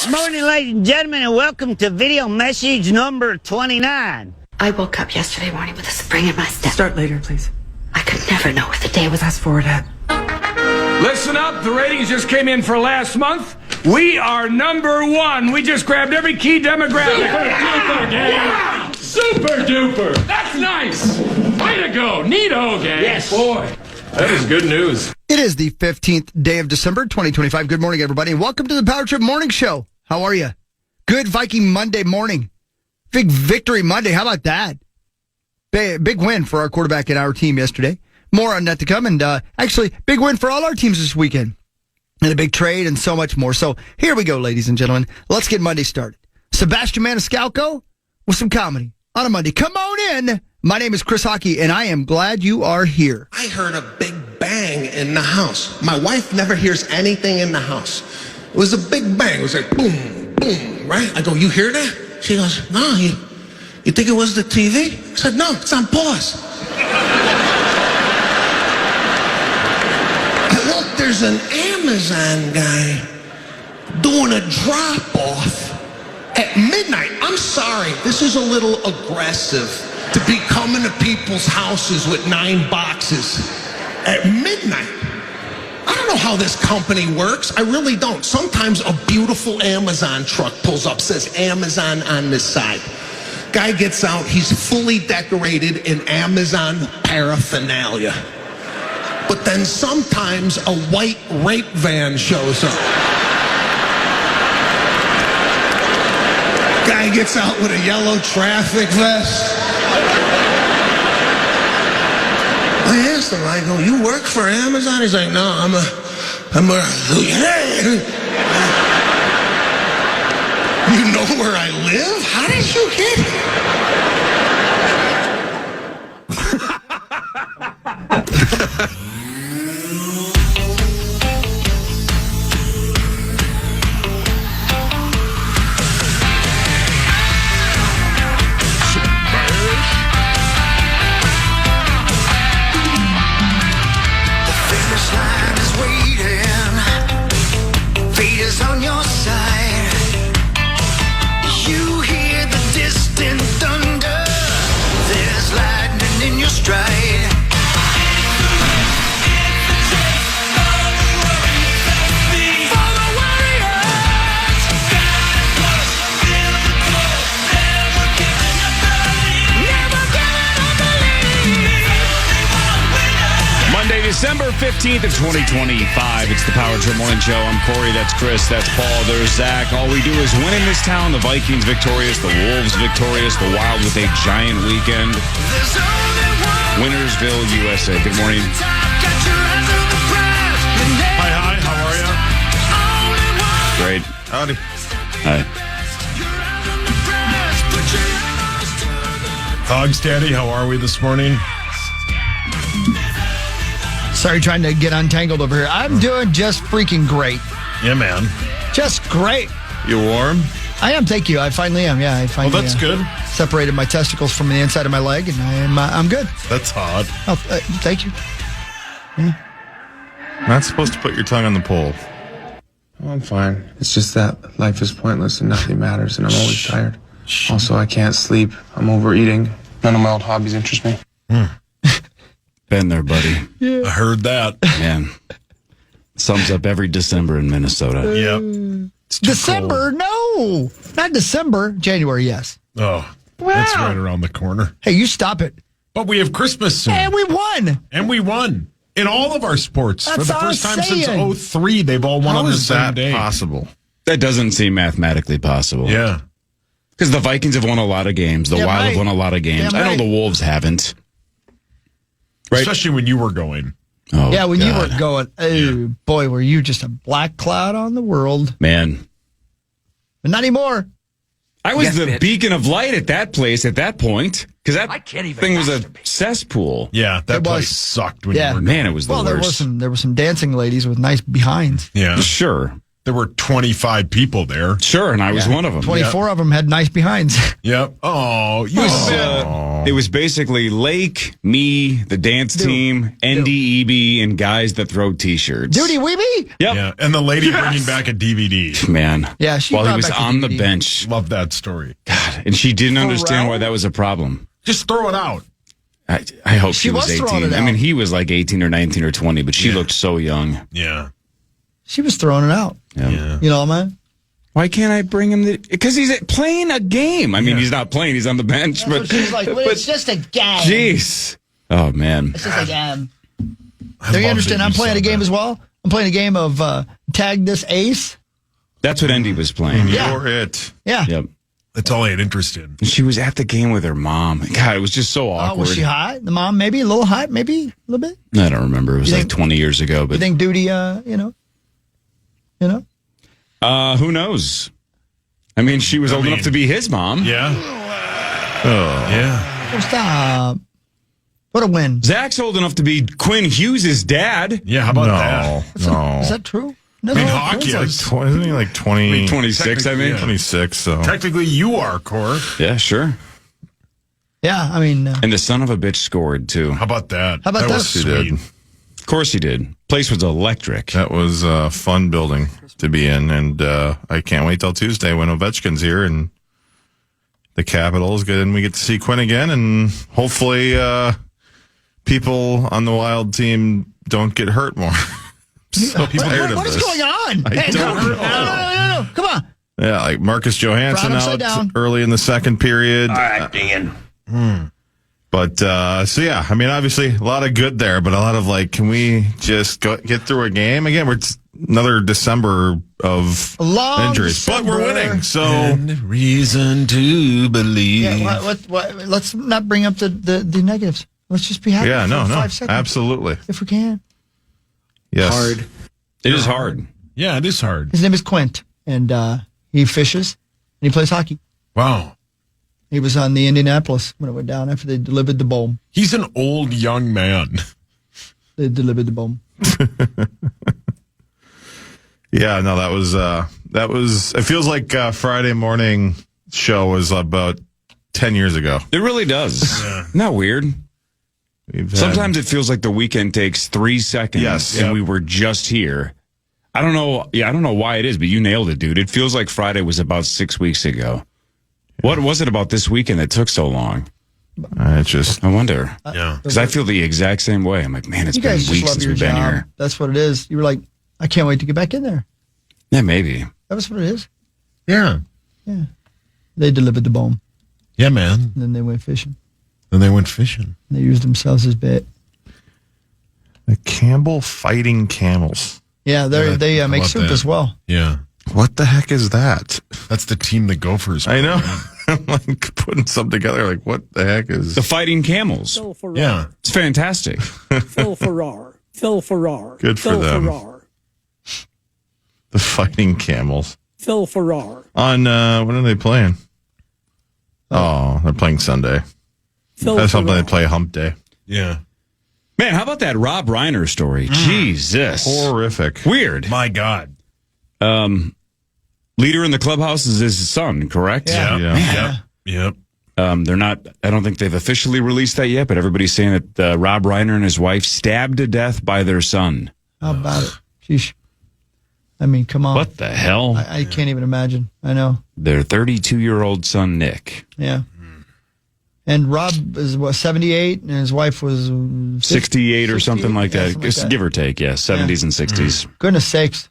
Morning, ladies and gentlemen, and welcome to video message number 29. I woke up yesterday morning with a spring in my step. Start later, please. I could never know what the day was. Fast forward ahead. Listen up, the ratings just came in for last month. We are number one. We just grabbed every key demographic. Super duper. That's nice. Way to go. Neato, gang. Yes. Boy, that is good news. It is the 15th day of December, 2025. Good morning, everybody, and welcome to the Power Trip Morning Show. How are you? Good Viking Monday morning. Big victory Monday. How about that? Big win for our quarterback and our team yesterday. More on that to come, and actually, big win for all our teams this weekend. And a big trade and so much more. So here we go, ladies and gentlemen. Let's get Monday started. Sebastian Maniscalco with some comedy on a Monday. Come on in. My name is Chris Hockey, and I am glad you are here. I heard a big bang in the house. My wife never hears anything in the house. It was a big bang. It was like boom, boom, right? I go, you hear that? She goes, no, you think it was the TV? I said, no, it's on pause. Look, there's an Amazon guy doing a drop-off at midnight. I'm sorry, this is a little aggressive to be coming to people's houses with 9 boxes at midnight. I don't know how this company works. I really don't. Sometimes a beautiful Amazon truck pulls up, says Amazon on this side. Guy gets out, he's fully decorated in Amazon paraphernalia. But then sometimes a white rape van shows up. Guy gets out with a yellow traffic vest. I asked him, I go, you work for Amazon? He's like, no, I'm a you know where I live? How did you get here? On your side, you hear the distant thunder. There's lightning in your stride. For the warriors, never giving up the lead. Monday, December 15th of 2025. It's the Power Trip Morning Show. I'm Corey. That's Chris. That's Paul. There's Zach. All we do is win in this town. The Vikings victorious. The Wolves victorious. The Wild with a giant weekend. Wintersville, USA. Good morning. Hi. How are you? Great. Howdy. Hi. Hogs Daddy, how are we this morning? Sorry, trying to get untangled over here. I'm doing just freaking great. Yeah, man. Just great. You warm? I am, thank you. I finally am. Yeah, I finally Well, that's good. separated my testicles from the inside of my leg, and I'm good. That's hot. Oh, thank you. Not supposed to put your tongue on the pole. Oh, I'm fine. It's just that life is pointless and nothing matters, and I'm always tired. Also, I can't sleep. I'm overeating. None of my old hobbies interest me. Been there, buddy. Yeah. I heard that. Man. Sums up every December in Minnesota. Yep. It's too December? cold. No. Not December. January, yes. Oh, that's right around the corner. Hey, you stop it. But we have Christmas soon. And we won. And we won. In all of our sports. That's for the all first I'm time saying. since 03, they've all won on the same day. possible? That doesn't seem mathematically possible. Yeah. Because the Vikings have won a lot of games. The Damn Wild right. have won a lot of games. Damn I know right. the Wolves haven't. Right? Especially when you were going. Oh, Yeah, when you God. were going, oh, boy, were you just a black cloud on the world. Man. But not anymore. I was the beacon of light at that place at that point. Because that thing was a cesspool. Yeah, that It place was. sucked when Yeah. you were Man, it was the Well, worst. there were some dancing ladies with nice behinds. Yeah. Sure. There were 25 people there. Sure, and I was one of them. 24 of them had nice behinds. Yep. Oh, you said. It was basically Lake, me, the dance team, NDEB, and guys that throw T-shirts. Duty Weeby? Yep. Yeah, and the lady bringing back a DVD. Man. Yeah, she while he brought was back a on the DVD. bench. Love that story. God, and she didn't understand why that was a problem. Just throw it out. I hope she was was throwing 18. it I mean, out. he was like 18 or 19 or 20, but she looked so young. Yeah. She was throwing it out. Yeah. You know, man? Why can't I bring him? Because he's playing a game. I mean, he's not playing. He's on the bench. That's what she's like, well, it's just a game. Jeez. Oh, man. It's just a game. Do you understand? I'm playing a game as well. I'm playing a game of tag this ace. That's what Andy was playing. Yeah. You're it. Yeah. Yep. That's all I had interest in. And she was at the game with her mom. God, it was just so awkward. Was she hot? The mom, maybe a little hot, maybe a little bit. I don't remember. It was like 20 years ago. You But think Duty? You know. who knows? I mean, she was old enough to be his mom. Yeah. Oh. Yeah. Oh, stop. What a win. Zach's old enough to be Quinn Hughes' dad. Yeah, how about that? Is that true? No, I mean, hockey, Isn't he like 20? 26, I mean. Yeah. 26, so. Technically, you are, Cor. Yeah, sure. Yeah, I mean, And the son of a bitch scored, too. How about that? How about that? that? Was He sweet. did. Of course he did. Place was electric. That was a fun building to be in, and I can't wait till Tuesday when Ovechkin's here and the Capitals get in. We get to see Quinn again, and hopefully people on the Wild team don't get hurt more. So people what is going on? I don't know. No. Come on. Yeah, like Marcus Johansson Brought upside out down. early in the second period. All right, Dan. But so yeah, I mean, obviously a lot of good there, but a lot of like, can we just get through a game again? We're another December of Long injuries, but we're December. winning. So Reason to believe. Yeah, what, let's not bring up the negatives. Let's just be happy yeah, for no, 5 seconds. absolutely, If we can. yes. It is hard. Yeah, it is hard. His name is Quint, and he fishes, and he plays hockey. Wow. He was on the Indianapolis when it went down after they delivered the bomb. He's an old young man. They delivered the bomb. Yeah, no, that was. It feels like Friday morning show was about 10 years ago. It really does. Isn't that weird? Sometimes it feels like the weekend takes 3 seconds. Yes. And we were just here. I don't know. Yeah, I don't know why it is, but you nailed it, dude. It feels like Friday was about 6 weeks ago. What was it about this weekend that took so long? It's just I wonder. Yeah. Because I feel the exact same way. I'm like, man, it's You been guys just weeks love since your we've been job. here. That's what it is. You were like, I can't wait to get back in there. Yeah, maybe. That was what it is. Yeah. Yeah. They delivered the bomb. Yeah, man. And then they went fishing. Then they went fishing. They used themselves as bait. the Campbell Fighting Camels. Yeah, they make love soup that. as well. Yeah. What the heck is that? That's the team the Gophers. I know. I'm like putting something together. Like, what the heck is? The Fighting Camels. Phil Farrar. Yeah. It's fantastic. Phil Farrar. Phil Farrar. Good for Phil them. Farrar. The Fighting Camels. Phil Farrar. On when are they playing? Oh, they're playing Sunday. Phil That's something Farrar. they play Hump Day. Yeah. Man, how about that Rob Reiner story? Jesus. Horrific. Weird. My God. Leader in the clubhouse is his son, correct? Yeah. Yeah. Yep. Yep. They're not, I don't think they've officially released that yet, but everybody's saying that Rob Reiner and his wife stabbed to death by their son. How about it? Sheesh. I mean, come on. What the hell? I can't even imagine. I know. Their 32-year-old son, Nick. Yeah. And Rob is, 78, and his wife was 68 or something like yeah, that. something like that. Give or take, yeah. 70s and 60s. Goodness sakes.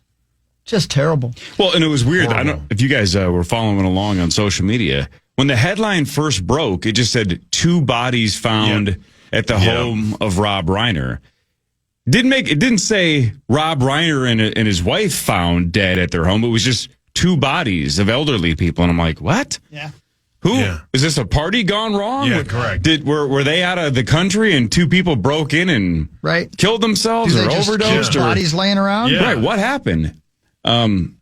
Just terrible. Well, and it was weird. I don't if you guys were following along on social media. When the headline first broke, it just said 2 bodies found at the home of Rob Reiner. It didn't say Rob Reiner and his wife found dead at their home. It was just 2 bodies of elderly people. And I'm like, what? Yeah. Who? Yeah. Is this a party gone wrong? Yeah, correct. Were they out of the country and 2 people broke in and Right. killed themselves Do or they just overdosed? keep Or, bodies laying around? Yeah. Right. What happened? And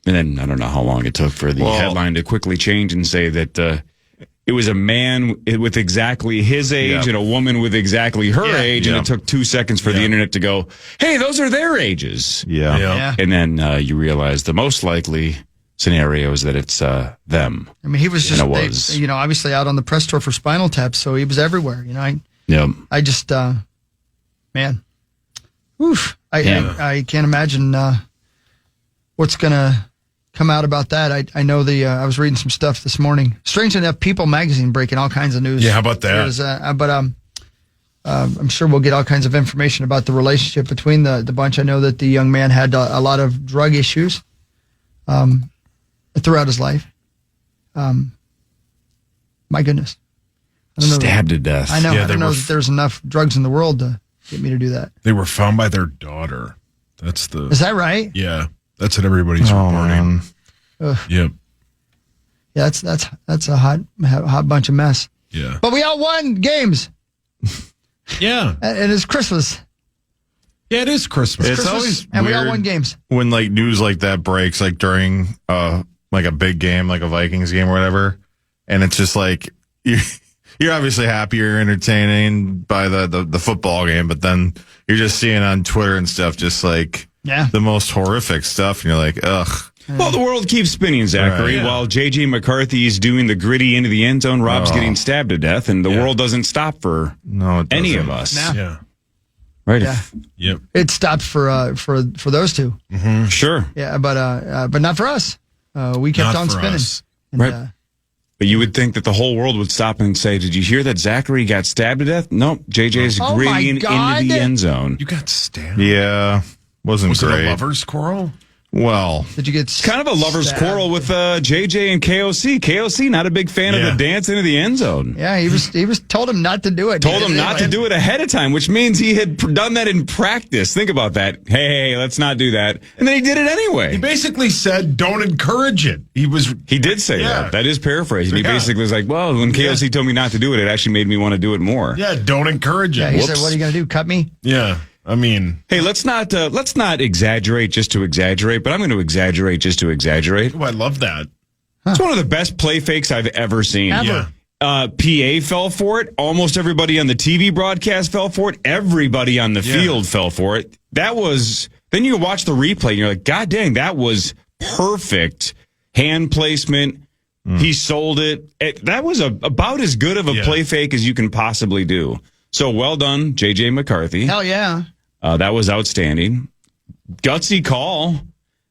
then I don't know how long it took for the headline to quickly change and say that it was a man with exactly his age and a woman with exactly her age, and it took 2 seconds for the internet to go, hey, those are their ages. Yeah. Yeah. And then you realize the most likely scenarios that it's them. I mean, he was just, And it was. obviously out on the press tour for Spinal Tap, so he was everywhere. Yep. I just, man, oof. I can't imagine what's going to come out about that. I know I was reading some stuff this morning. Strangely enough, People Magazine breaking all kinds of news. Yeah, how about that? But I'm sure we'll get all kinds of information about the relationship between the bunch. I know that the young man had a lot of drug issues throughout his life. My goodness. I don't know Stabbed to death. I know. Yeah, I don't know that there's enough drugs in the world to get me to do that. They were found by their daughter. That's the. Is that right? Yeah, that's what everybody's reporting. Ugh. Yep. Yeah, that's a hot bunch of mess. Yeah. But we all won games, Yeah. and it's Christmas. Yeah, it is Christmas. It's Christmas, always and we all weird won games. when like news like that breaks, like during like a big game, like a Vikings game or whatever, and it's just like you're obviously happy, you're entertaining by the football game, but then you're just seeing on Twitter and stuff just like the most horrific stuff, and you're like, ugh. Well, the world keeps spinning, Zachary. Right, yeah. While J.J. McCarthy's doing the gritty into the end zone, Rob's getting stabbed to death, and the world doesn't stop for any of us. Yeah. Right? Yeah. Yep. It stopped for those two. Sure. Yeah, but not for us. We kept Not on for spinning. us. And, Right. But you would think that the whole world would stop and say, "Did you hear that Zachary got stabbed to death?" Nope. JJ's Oh, my gritting God. into the end zone. You got stabbed. Yeah, wasn't Was great. it a lover's quarrel? Well, Did you get Kind of a lover's stabbed? quarrel with JJ and KOC. KOC not a big fan of Yeah. the dance into the end zone. Yeah, he was told him not to do it. Told him not to do it ahead of time, which means he had done that in practice. Think about that. Hey, let's not do that. And then he did it anyway. He basically said, "Don't encourage it." He did say Yeah. that. That is paraphrasing. He Yeah. basically was like, well, when KOC told me not to do it, it actually made me want to do it more. Yeah, don't encourage it. Yeah, he said, Whoops. "What are you gonna do? Cut me?" Yeah, I mean, Hey, let's not exaggerate just to exaggerate, but I'm going to exaggerate just to exaggerate. I love that. It's one of the best play fakes I've ever seen. Ever. Yeah. PA fell for it. Almost everybody on the TV broadcast fell for it. Everybody on the field fell for it. Then you watch the replay and you're like, God dang, that was perfect hand placement. He sold it. That was about as good of a play fake as you can possibly do. So well done, J.J. McCarthy. Hell yeah. That was outstanding. Gutsy call.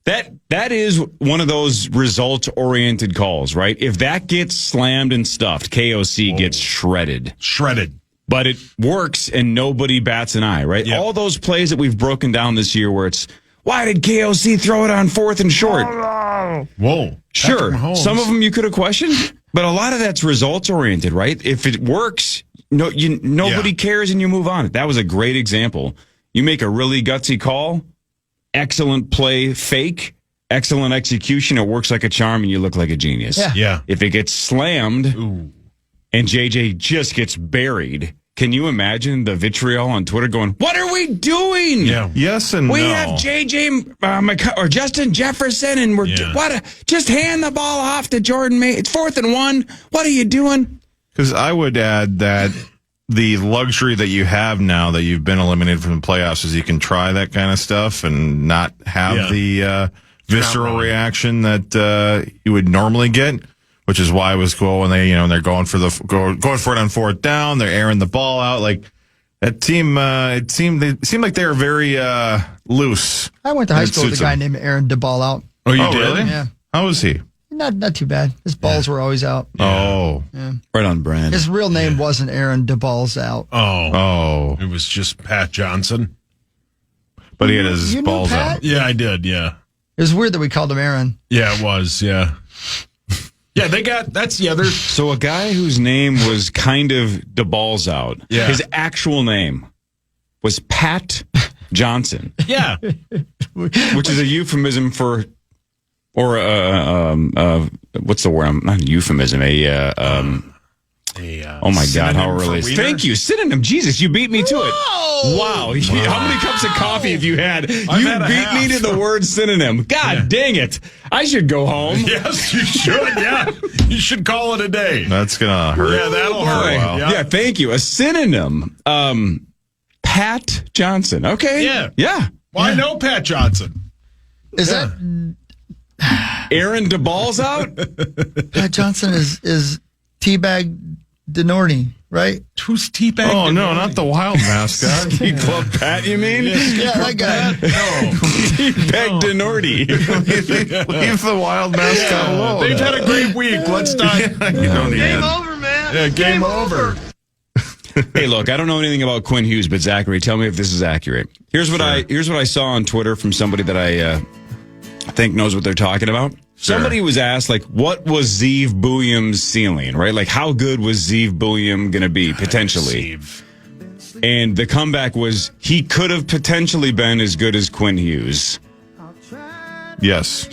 That is one of those result-oriented calls, right? If that gets slammed and stuffed, KOC gets shredded. Shredded. But it works and nobody bats an eye, right? Yeah. All those plays that we've broken down this year where it's, why did KOC throw it on 4th and short? Whoa. Sure. Patrick Mahomes. Some of them you could have questioned, but a lot of that's results-oriented, right? If it works, nobody cares and you move on. That was a great example. You make a really gutsy call, excellent play fake, excellent execution. It works like a charm and you look like a genius. Yeah. If it gets slammed and JJ just gets buried, can you imagine the vitriol on Twitter going, what are we doing? Yeah. yes and We no. have JJ or Justin Jefferson and we're just hand the ball off to Jordan May. It's 4th and 1. What are you doing? Because I would add that the luxury that you have now that you've been eliminated from the playoffs is you can try that kind of stuff and not have the visceral reaction that you would normally get, which is why it was cool when they're going for it on 4th down, they're airing the ball out. Like that team, it seemed like they were very loose. I went to high It school with a suits guy him. named Aaron DeBall out. Oh, you Oh, did? really? Yeah. How was he? Not too bad. His balls were always out. Oh. Right on brand. His real name wasn't Aaron DeBall's out. Oh. It was just Pat Johnson. But he had his You knew balls Pat? out. Yeah, I did. Yeah. It was weird that we called him Aaron. Yeah, it was. Yeah. Yeah, that's the other. So a guy whose name was kind of the balls out, his actual name was Pat Johnson, Yeah. which is a euphemism for, or what's the word? Not a euphemism. Oh my God! How synonym for early? wiener? Thank you, synonym. Jesus, you beat me to it. Wow! How many cups of coffee have you had? I've You had a beat me half. to the word synonym. God dang it! I should go home. Yes, you should. Yeah. You should call it a day. That's going to hurt. Yeah, that'll hurt. Yeah, thank you. A synonym. Pat Johnson. Okay. Yeah. Yeah. Well, I know Pat Johnson. Is that Aaron DeBall's out? Pat Johnson is Teabag Denorty, right? Who's Teabag? Oh, no, not the Wild mascot. Key Club Pat, you mean? Yeah, that guy. Teabag Denorty. Leave the Wild mascot alone. They've had a great week. Let's not. You don't need Game it. over, man. Yeah, game over. Hey, look, I don't know anything about Quinn Hughes, but Zachary, tell me if this is accurate. Here's what I saw on Twitter from somebody that I think knows what they're talking about. Sure. Somebody was asked, like, what was Zeev Buium's ceiling, right? Like, how good was Zeev Buium going to be, potentially? And the comeback was, he could have potentially been as good as Quinn Hughes. Yes.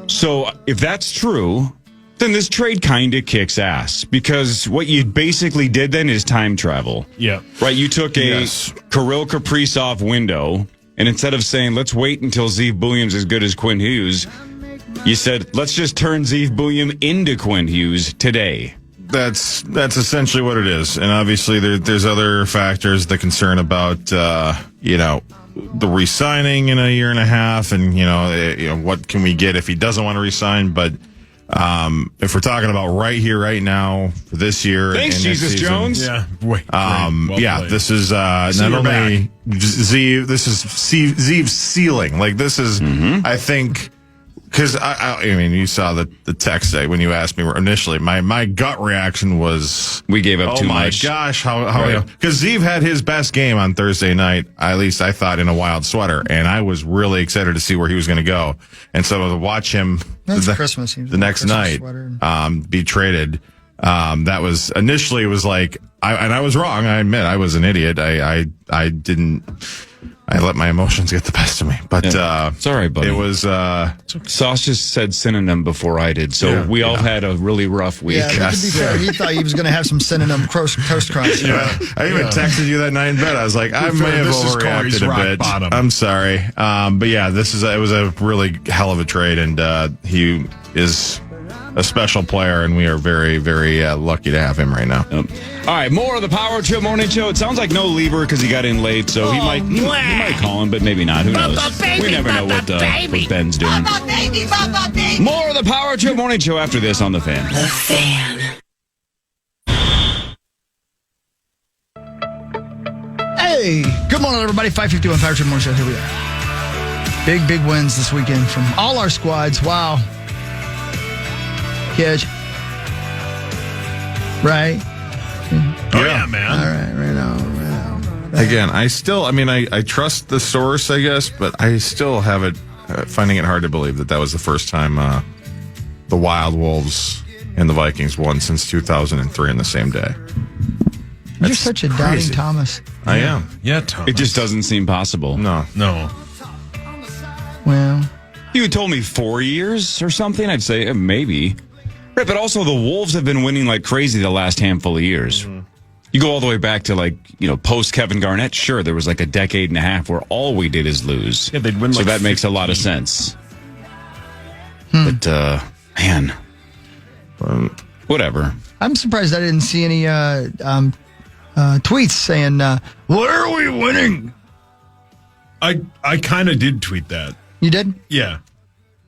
So, if that's true, then this trade kind of kicks ass. Because what you basically did then is time travel. Yeah. Right? You took a Kirill Kaprizov window, and instead of saying, let's wait until Zeev Buium's as good as Quinn Hughes, you said, let's just turn Zeev Buium into Quinn Hughes today. That's essentially what it is. And obviously there's other factors, the concern about, the re-signing in a year and a half and, what can we get if he doesn't want to re-sign. But if we're talking about right here, right now, for this year. Thanks, Jesus season, Jones. Yeah. Well this is not only Zeev, this is Zeev's ceiling. Like, this is, I think, because I mean, you saw the text when you asked me initially. My gut reaction was, we gave up too much. Oh my gosh, how because Zeev had his best game on Thursday night. At least I thought, in a wild sweater, and I was really excited to see where he was going to go. And so to watch him Christmas. the next night be traded. That was initially, it was like, I was wrong. I admit I was an idiot. I let my emotions get the best of me. But it's all right, buddy. It was Sauce just said synonym before I did, so we all had a really rough week. Yeah, but to be fair, he thought he was going to have some synonym toast crunch. Yeah. I even texted you that night in bed. I was like, I may have overreacted a bit. Bottom. I'm sorry. But yeah, it was a really hell of a trade, and he is a special player, and we are very, very lucky to have him right now. All right, more of the Power Trip Morning Show. It sounds like no Lever because he got in late, so he might call him, but maybe not. Who knows? We never know what Ben's doing. More of the Power Trip Morning Show after this on The Fan. The Fan. Hey, good morning, everybody. 5:51 Power Trip Morning Show. Here we are. Big wins this weekend from all our squads. Wow. Kid. Right? Oh, yeah, man. All right, right on. Again, I trust the source, I guess, but I still have it, finding it hard to believe that was the first time the Wild Wolves and the Vikings won since 2003 in the same day. You're such a doubting Thomas. I am. Yeah, Thomas. It just doesn't seem possible. No. Well, You had told me 4 years or something, I'd say maybe. Right, but also the Wolves have been winning like crazy the last handful of years. Mm-hmm. You go all the way back to post Kevin Garnett. Sure, there was like a decade and a half where all we did is lose. Yeah, they'd win so like that makes a lot of sense. But, man, whatever. I'm surprised I didn't see any tweets saying, "Why are we winning?" I kind of did tweet that. You did? Yeah.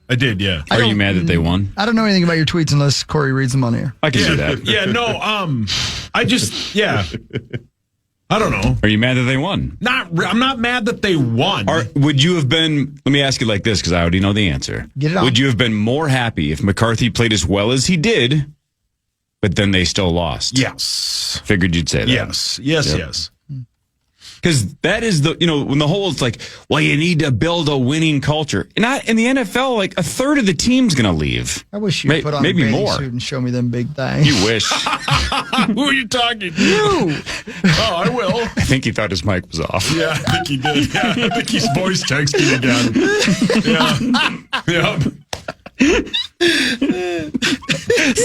I did, yeah. Are you mad that they won? I don't know anything about your tweets unless Corey reads them on air. I can do that. Yeah, no, I just, I don't know. Are you mad that they won? I'm not mad that they won. Would you have been, let me ask you like this, because I already know the answer. Get it on. Would you have been more happy if McCarthy played as well as he did, but then they still lost? Yes. Figured you'd say that. Yes. Because that is when the whole, it's like, well, you need to build a winning culture. And in the NFL, like a third of the team's going to leave. I wish you'd put on maybe a bathing more. suit and show me them big things. You wish. Who are you talking to? You. Oh, I will. I think he thought his mic was off. Yeah, I think he did. Yeah, I think he's voice texting again. Yeah. It's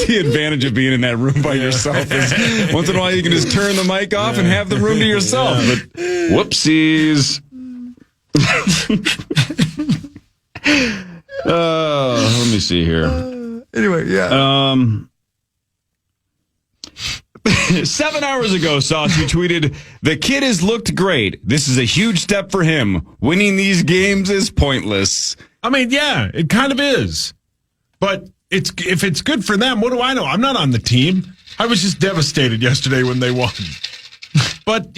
the advantage of being in that room by yourself is once in a while you can just turn the mic off and have the room to yourself. But whoopsies. Let me see here. Anyway, yeah. 7 hours ago, Sauce, you tweeted, "The kid has looked great. This is a huge step for him. Winning these games is pointless." I mean, yeah, it kind of is. But if it's good for them, what do I know? I'm not on the team. I was just devastated yesterday when they won. But,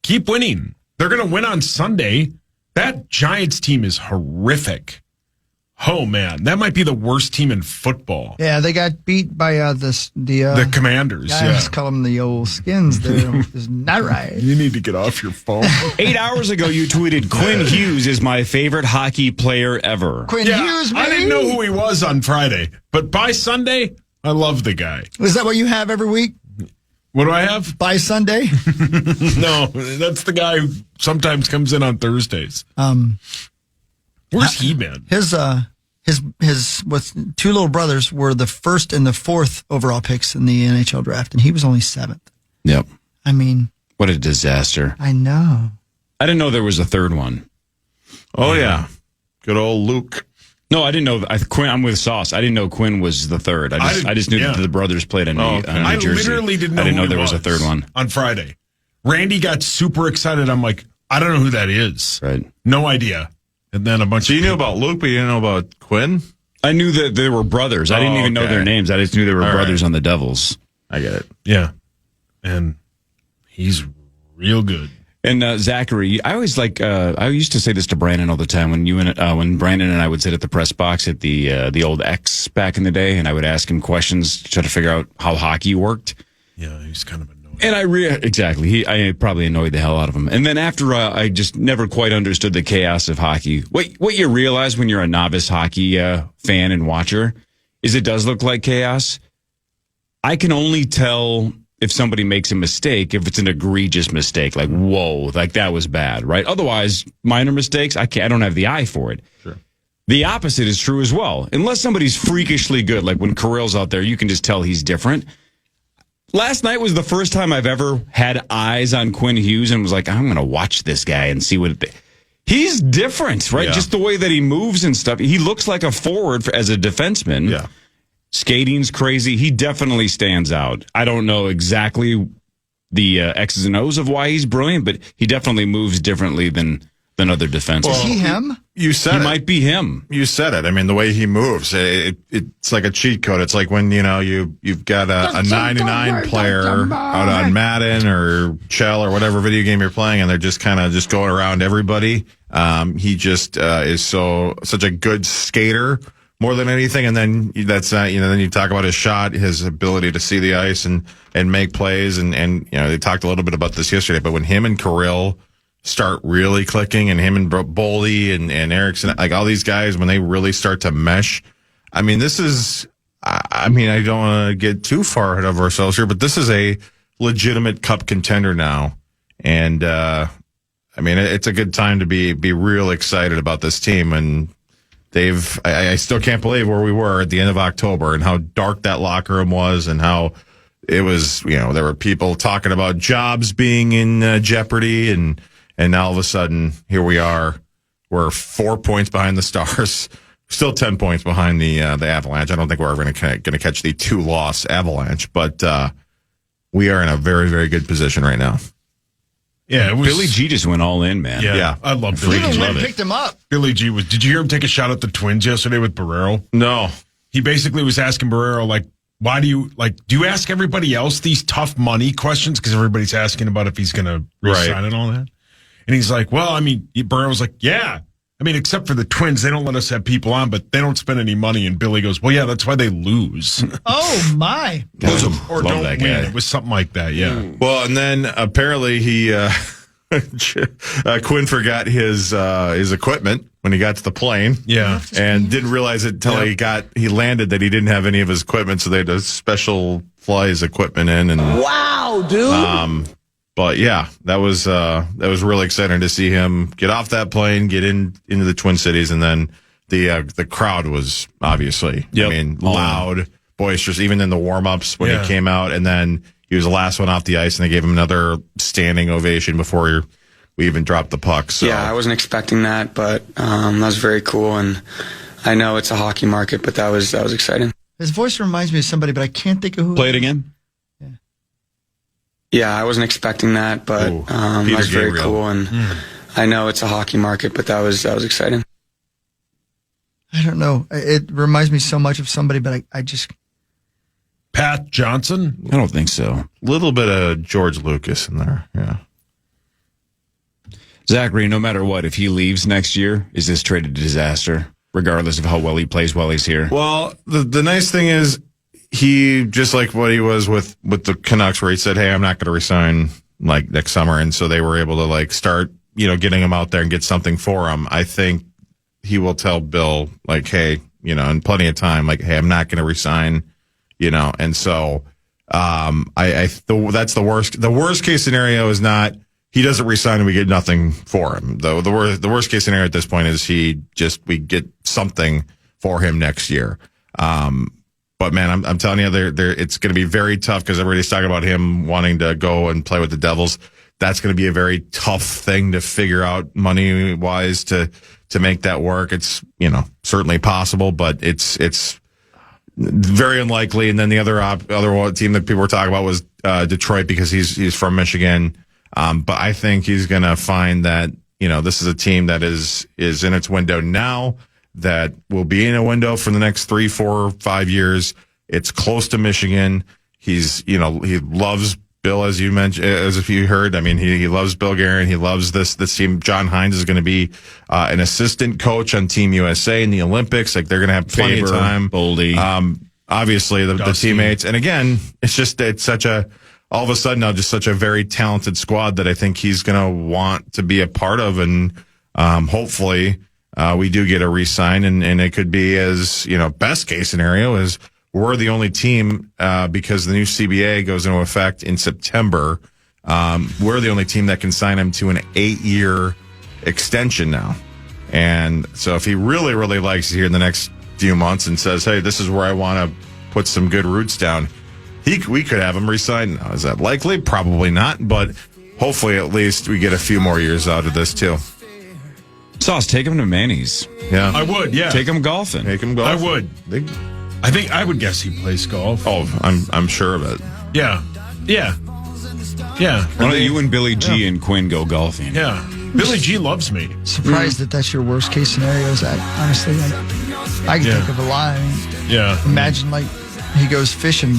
keep winning. They're going to win on Sunday. That Giants team is horrific. Oh, man. That might be the worst team in football. Yeah, they got beat by the Commanders. I just call them the old Skins there. Is not right. You need to get off your phone. 8 hours ago, you tweeted, "Quinn Hughes is my favorite hockey player ever." Quinn Hughes, I didn't know who he was on Friday. But by Sunday, I love the guy. Is that what you have every week? What do I have? By Sunday? No, that's the guy who sometimes comes in on Thursdays. Where's he been? His with two little brothers were the first and the fourth overall picks in the NHL draft, and he was only seventh. Yep. I mean, what a disaster. I know. I didn't know there was a third one. Oh, yeah. Good old Luke. No, I didn't know. Quinn, I'm with Sauce. I didn't know Quinn was the third. I just knew that the brothers played in New Jersey. I literally didn't know. I didn't know who there he was a third one on Friday. Randy got super excited. I'm like, I don't know who that is. Right. No idea. And then a bunch. So you knew about Luke, but you didn't know about Quinn? I knew that they were brothers. I didn't even know their names. I just knew they were brothers on the Devils. I get it. Yeah, and he's real good. And Zachary, I always I used to say this to Brandon all the time when Brandon and I would sit at the press box at the old X back in the day, and I would ask him questions to try to figure out how hockey worked. Yeah, he's kind of annoying. And I probably annoyed the hell out of him. And then after I just never quite understood the chaos of hockey. What you realize when you're a novice hockey fan and watcher is it does look like chaos. I can only tell if somebody makes a mistake, if it's an egregious mistake, like, whoa, like that was bad, right? Otherwise, minor mistakes, I don't have the eye for it. Sure. The opposite is true as well. Unless somebody's freakishly good, like when Kirill's out there, you can just tell he's different. Last night was the first time I've ever had eyes on Quinn Hughes and was like, I'm going to watch this guy and see what he's different, right? Yeah. Just the way that he moves and stuff. He looks like a forward as a defenseman. Yeah. Skating's crazy. He definitely stands out. I don't know exactly the X's and O's of why he's brilliant, but he definitely moves differently than other defensemen. Is he him? You said he it. might be him. You said it. I mean, the way he moves, it's like a cheat code. It's like when, you've got a 99 player out on Madden or Shell or whatever video game you're playing, and they're just kind of just going around everybody. He just is such a good skater more than anything. And then then you talk about his shot, his ability to see the ice and make plays. And they talked a little bit about this yesterday, but when him and Kirill start really clicking, and him and Boldy and Erickson, like all these guys, when they really start to mesh, I mean, I don't want to get too far ahead of ourselves here, but this is a legitimate cup contender now. And, it's a good time to be real excited about this team. And I still can't believe where we were at the end of October and how dark that locker room was and how it was, there were people talking about jobs being in jeopardy, and now all of a sudden, here we are. We're 4 points behind the Stars, still 10 points behind the Avalanche. I don't think we're ever going to catch the 2-loss Avalanche, but we are in a very, very good position right now. Yeah, Billy G just went all in, man. Yeah. I love Billy G. Even picked him up. Billy G did you hear him take a shot at the Twins yesterday with Barrero? No. He basically was asking Barrero, like, why do you ask everybody else these tough money questions? Because everybody's asking about if he's going to resign and all that. And he's like, well, Barrero was like, yeah. Except for the Twins, they don't let us have people on, but they don't spend any money. And Billy goes, well, yeah, that's why they lose. Oh, my. Or don't win. Guy. It was something like that, yeah. Well, and then apparently he Quinn forgot his equipment when he got to the plane. Yeah. And didn't realize it until he landed that he didn't have any of his equipment, so they had to special fly his equipment in. And wow, dude. But yeah, that was really exciting to see him get off that plane, get into the Twin Cities, and then the crowd was obviously, loud, boisterous, even in the warm-ups when he came out, and then he was the last one off the ice, and they gave him another standing ovation before we even dropped the puck. So. Yeah, I wasn't expecting that, but that was very cool, and I know it's a hockey market, but that was exciting. His voice reminds me of somebody, but I can't think of who. Play it again. Yeah. Yeah, I wasn't expecting that, but Ooh, that Peter was very Gabriel. cool. And I know it's a hockey market, but that was exciting. I don't know. It reminds me so much of somebody, but I just... Pat Johnson? I don't think so. Little bit of George Lucas in there. Yeah. Zachary, no matter what, if he leaves next year, is this trade a disaster, regardless of how well he plays while he's here? Well, the nice thing is he, just like what he was with the Canucks, where he said, hey, I'm not going to resign like next summer. And so they were able to like start, getting him out there and get something for him. I think he will tell Bill like, hey, in plenty of time, like, hey, I'm not going to resign, and so, that's the worst. The worst case scenario is not, he doesn't resign and we get nothing for him. Though the worst case scenario at this point is we get something for him next year. But man, I'm telling you, it's going to be very tough because everybody's talking about him wanting to go and play with the Devils. That's going to be a very tough thing to figure out money wise to make that work. It's, certainly possible, but it's very unlikely. And then the other team that people were talking about was Detroit, because he's from Michigan. But I think he's going to find that, this is a team that is in its window now, that will be in a window for the next 3, 4, 5 years. It's close to Michigan. He's, he loves Bill, as you mentioned, as if you heard. I mean, he loves Bill Guerin. He loves this team. John Hines is going to be an assistant coach on Team USA in the Olympics. Like, they're going to have plenty of time. Boldy. Obviously, the teammates. And again, it's such a, all of a sudden now, just such a very talented squad that I think he's going to want to be a part of. And hopefully we do get a re-sign. And it could be, as, best case scenario is we're the only team, because the new CBA goes into effect in September. We're the only team that can sign him to an 8-year extension now. And so if he really, really likes it here in the next few months and says, hey, this is where I want to put some good roots down, we could have him re-sign. Now, is that likely? Probably not, but hopefully at least we get a few more years out of this too. Sauce, take him to Manny's. Yeah. I would, yeah. Take him golfing. I would. I think I would guess he plays golf. Oh, I'm sure of it. Yeah. Why don't you and Billy G and Quinn go golfing? Yeah. Billy G loves me. Surprised that that's your worst case scenario, Zach. Honestly, I can think of a lot. Imagine like he goes fishing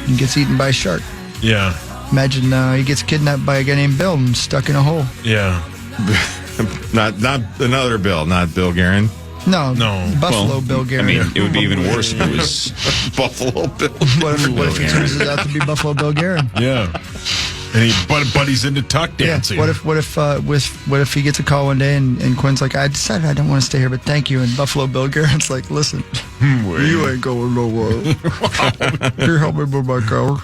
and gets eaten by a shark. Yeah. Imagine he gets kidnapped by a guy named Bill and stuck in a hole. Yeah. Not another Bill, not Bill Guerin. No, Buffalo Bill Guerin. I mean, it would be even worse if it was Buffalo Bill. What if it turns out to be Buffalo Bill Guerin? Yeah. And but he's into tuck dancing. What if he gets a call one day and Quinn's like, I decided I don't want to stay here, but thank you. And Buffalo Bill Guerin's like, listen, you ain't going nowhere. Can you help me with my car?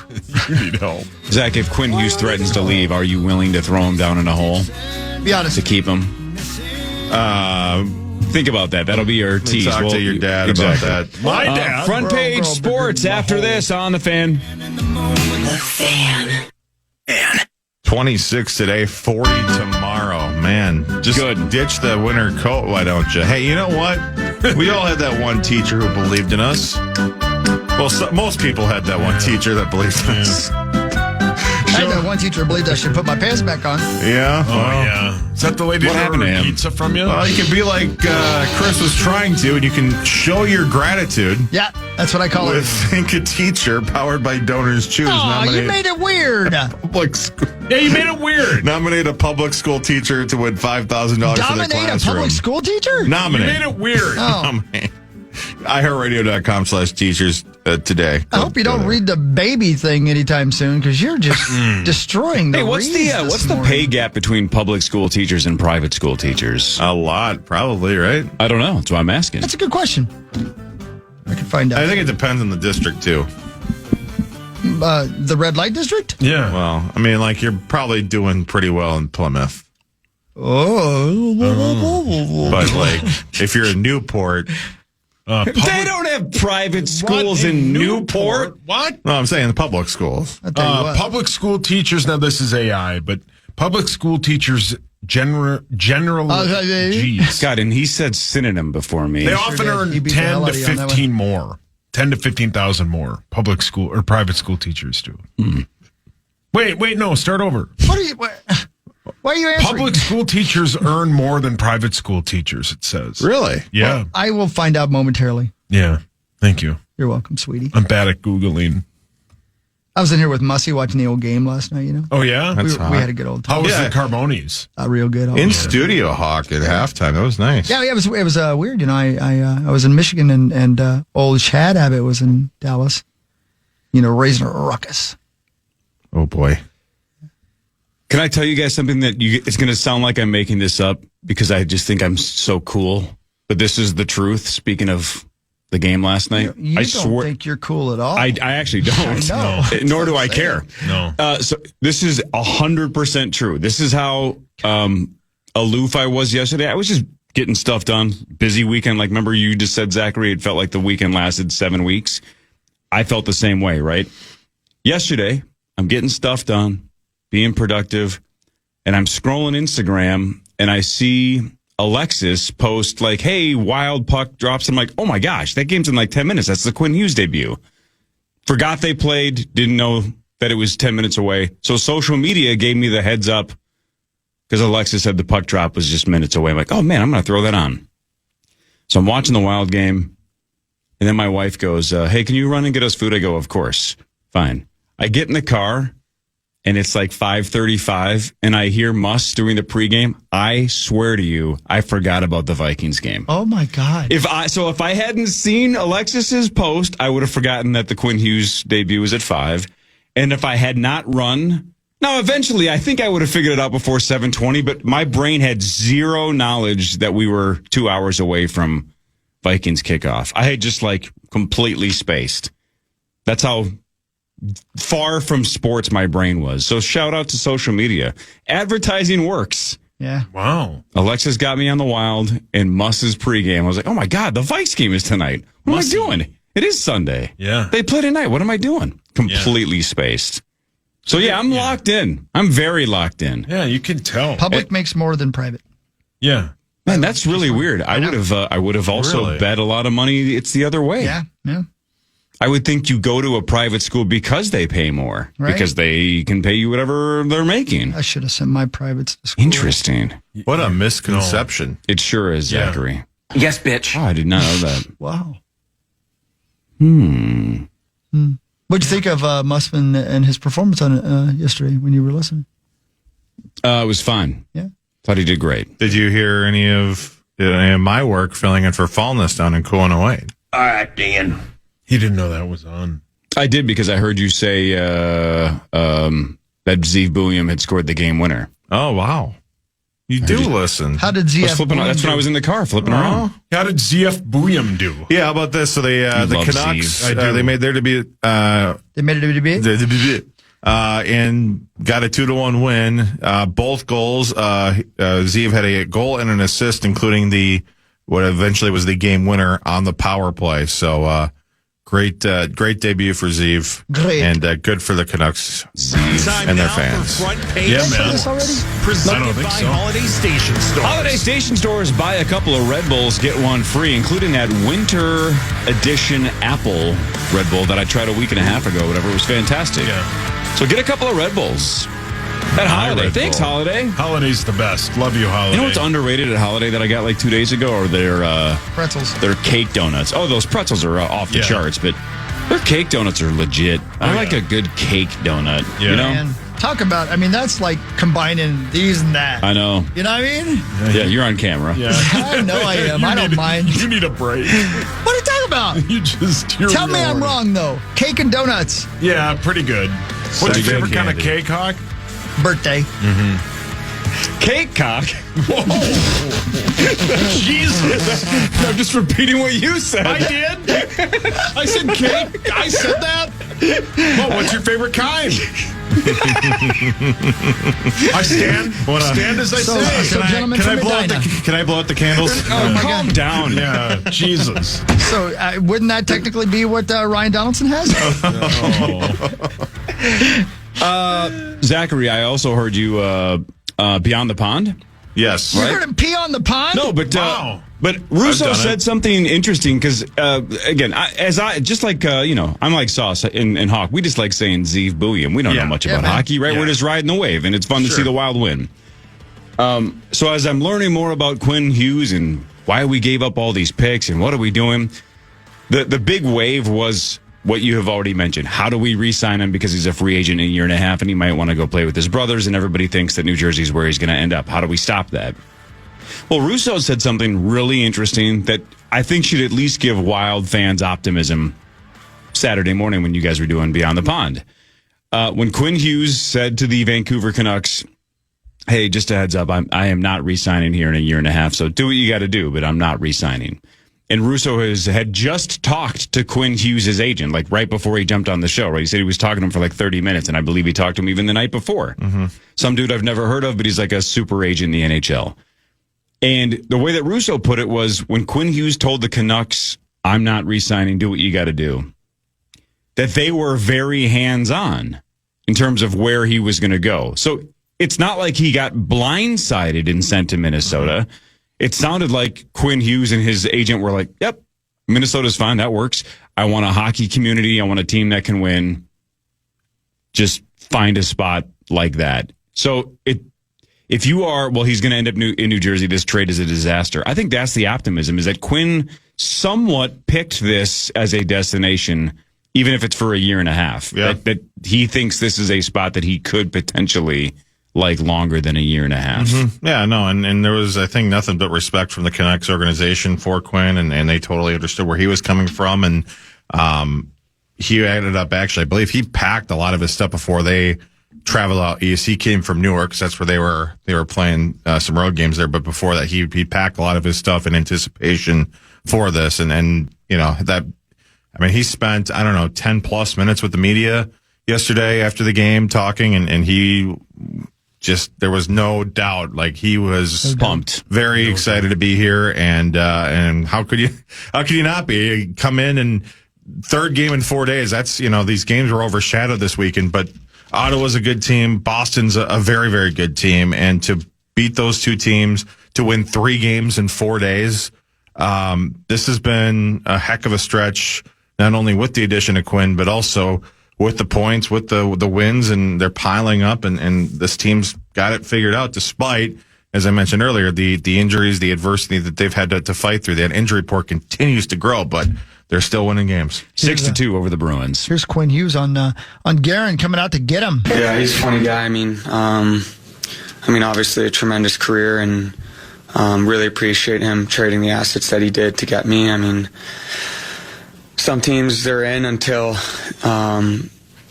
You need help. Zach, if Quinn Hughes threatens to leave, are you willing to throw him down in a hole? Be honest. To keep him? Think about that. That'll be your tease. Talk to your dad about that. My dad. Front page sports after this on The Fan. The Fan. 26 today, 40 tomorrow. Man, just ditch the winter coat, why don't you? Hey, you know what? We all had that one teacher who believed in us. Well, most people had that one teacher that believed in us. I had that one teacher who believed I should put my pants back on. Yeah? Yeah. Is that the lady that ordered pizza from you? Well, you can be like Chris was trying to, and you can show your gratitude. Yeah, that's what I call it. Think a Teacher, powered by Donors Choose. Oh, you made it weird. Public school. Yeah, you made it weird. Nominate a public school teacher to win $5,000 for their classroom. Dominate a public school teacher? Nominate. You made it weird. Oh. iHeartRadio.com/teachers today. I hope you don't read the baby thing anytime soon, because you're just destroying the Hey, what's the pay gap between public school teachers and private school teachers? A lot, probably, right? I don't know. That's why I'm asking. That's a good question. I can find out. I think it depends on the district, too. The red light district? Yeah. Well, I mean, like, you're probably doing pretty well in Plymouth. Oh. But, like, if you're in Newport... they don't have private schools in Newport. What? No, I'm saying the public schools. Public school teachers, now this is AI, but public school teachers generally, geez. God, and he said synonym before me. They often earn 10 to 15 more. 10 to 15,000 more public school or private school teachers do. Wait, no, start over. Why are you answering? Public school teachers earn more than private school teachers, it says. Really? Yeah. Well, I will find out momentarily. Yeah. Thank you. You're welcome, sweetie. I'm bad at Googling. I was in here with Mussy watching the old game last night, Oh, yeah? we had a good old time. How was the Carbonis? Real good. In studio Hawk at halftime. That was nice. Yeah, it was weird. I was in Michigan and old Chad Abbott was in Dallas, raising a ruckus. Oh, boy. Can I tell you guys something that it's going to sound like I'm making this up because I just think I'm so cool, but this is the truth. Speaking of the game last night, You don't think you're cool at all. I actually don't. No. Nor do I care. No. So this is 100% true. This is how aloof I was yesterday. I was just getting stuff done. Busy weekend. Like, remember you just said, Zachary, it felt like the weekend lasted 7 weeks. I felt the same way, right? Yesterday, I'm getting stuff done, being productive, and I'm scrolling Instagram, and I see Alexis post like, hey, Wild Puck drops. I'm like, oh my gosh, that game's in like 10 minutes. That's the Quinn Hughes debut. Forgot they played, didn't know that it was 10 minutes away. So social media gave me the heads up because Alexis said the puck drop was just minutes away. I'm like, oh man, I'm going to throw that on. So I'm watching the Wild game, and then my wife goes, hey, can you run and get us food? I go, of course. Fine. I get in the car, and it's like 5:35, and I hear Muss doing the pregame. I swear to you, I forgot about the Vikings game. Oh my God! If I hadn't seen Alexis's post, I would have forgotten that the Quinn Hughes debut was at 5. And if I had not run, now eventually I think I would have figured it out before 7:20. But my brain had zero knowledge that we were 2 hours away from Vikings kickoff. I had just like completely spaced. That's how far from sports my brain was. So shout out to social media. Advertising works. Yeah. Wow. Alexis got me on the Wild and Muss's pregame. I was like, oh my God, the Vikes game is tonight. What am I doing? It is Sunday. Yeah. They play tonight. What am I doing? Completely spaced. So yeah, I'm locked in. I'm very locked in. Yeah, you can tell. Public makes more than private. Yeah. Man, that's really weird. I would have also bet a lot of money it's the other way. Yeah. I would think you go to a private school because they pay more. Right. Because they can pay you whatever they're making. I should have sent my privates to school. Interesting. What a misconception. It sure is, Zachary. Yes, bitch. Oh, I did not know that. Wow. What'd you think of Musman and his performance on it yesterday when you were listening? It was fun. Yeah. Thought he did great. Did you hear any of my work filling in for Fallness down in Cohen-08? All right, Dan. He didn't know that was on. I did because I heard you say that Zeev Bouillon had scored the game winner. Oh, wow. You do listen. How did I was ZF flipping, that's when I was in the car flipping around. How did ZF Bouillon do? Yeah, how about this? So the love Canucks, Zeev. they made their debut. They made it a debut? And got a 2-1 win. Both goals. Zeev had a goal and an assist, including what eventually was the game winner on the power play. So, great debut for Zeev. Great. And good for the Canucks and their fans. Yeah, man. This already? I don't think so. Holiday Station Stores. Holiday Station Stores, buy a couple of Red Bulls, get one free, including that winter edition apple Red Bull that I tried a week and a half ago. Whatever, it was fantastic. Yeah. So get a couple of Red Bulls. At Holiday. Red Thanks, Bull. Holiday. Holiday's the best. Love you, Holiday. You know what's underrated at Holiday that I got like 2 days ago? Or their Pretzels. their cake donuts. Oh, those pretzels are off the charts, but their cake donuts are legit. I like a good cake donut. Yeah. You know? Man, talk about, that's like combining these and that. I know. You know what I mean? Yeah, you're on camera. Yeah. I know I am. I don't mind. You need a break. What are you talking about? You're Tell me I'm wrong, though. Cake and donuts. Yeah, pretty good. What's your favorite kind of cake, Hawk? Birthday. Cake cock. Whoa. Jesus. I'm just repeating what you said. I did? I said cake. I said that? Well, what's your favorite kind? I stand as I say. So gentlemen from Medina. Can I blow out the candles? Calm down. Yeah, Jesus. So wouldn't that technically be what Ryan Donaldson has? Zachary, I also heard you Beyond the Pond. Yes. You heard him pee on the pond? No, but Wow. But Russo said something interesting because, again, I'm like Sauce in Hawk. We just like saying Zeev Buium. We don't know much about hockey, right? Yeah. We're just riding the wave, and it's fun to see the Wild win. So as I'm learning more about Quinn Hughes and why we gave up all these picks and what are we doing, the big wave was what you have already mentioned. How do we re-sign him because he's a free agent in a year and a half and he might want to go play with his brothers and everybody thinks that New Jersey is where he's going to end up? How do we stop that? Well, Russo said something really interesting that I think should at least give Wild fans optimism Saturday morning when you guys were doing Beyond the Pond. When Quinn Hughes said to the Vancouver Canucks, hey, just a heads up, I am not re-signing here in a year and a half, so do what you got to do, but I'm not re-signing. And Russo had just talked to Quinn Hughes' agent, like right before he jumped on the show, right? He said he was talking to him for like 30 minutes, and I believe he talked to him even the night before. Mm-hmm. Some dude I've never heard of, but he's like a super agent in the NHL. And the way that Russo put it was when Quinn Hughes told the Canucks, I'm not re-signing, do what you got to do, that they were very hands-on in terms of where he was going to go. So it's not like he got blindsided and sent to Minnesota. It sounded like Quinn Hughes and his agent were like, yep, Minnesota's fine, that works. I want a hockey community. I want a team that can win. Just find a spot like that. So if you are, well, he's going to end up in New Jersey. This trade is a disaster. I think that's the optimism, is that Quinn somewhat picked this as a destination, even if it's for a year and a half. Yeah. That he thinks this is a spot that he could potentially like longer than a year and a half. Mm-hmm. Yeah, no, and there was, I think, nothing but respect from the Canucks organization for Quinn, and they totally understood where he was coming from. And he ended up actually, I believe he packed a lot of his stuff before they travel out east. He came from Newark, so that's where they were playing some road games there. But before that, he packed a lot of his stuff in anticipation for this. And you know that, I mean, he spent 10 plus minutes with the media yesterday after the game talking, and he just, there was no doubt, like he was pumped, very excited to be here. And how could you not be? You come in and third game in 4 days. That's, these games were overshadowed this weekend, but Ottawa's a good team. Boston's a very, very good team. And to beat those two teams, to win 3 games in 4 days, this has been a heck of a stretch, not only with the addition of Quinn, but also with the points, with the wins, and they're piling up, and this team's got it figured out despite, as I mentioned earlier, the injuries, the adversity that they've had to fight through. That injury report continues to grow, but they're still winning games. 6-2 over the Bruins. Here's Quinn Hughes on Guerin coming out to get him. Yeah, he's a funny guy. I mean, obviously a tremendous career, and really appreciate him trading the assets that he did to get me. I mean, some teams they're in until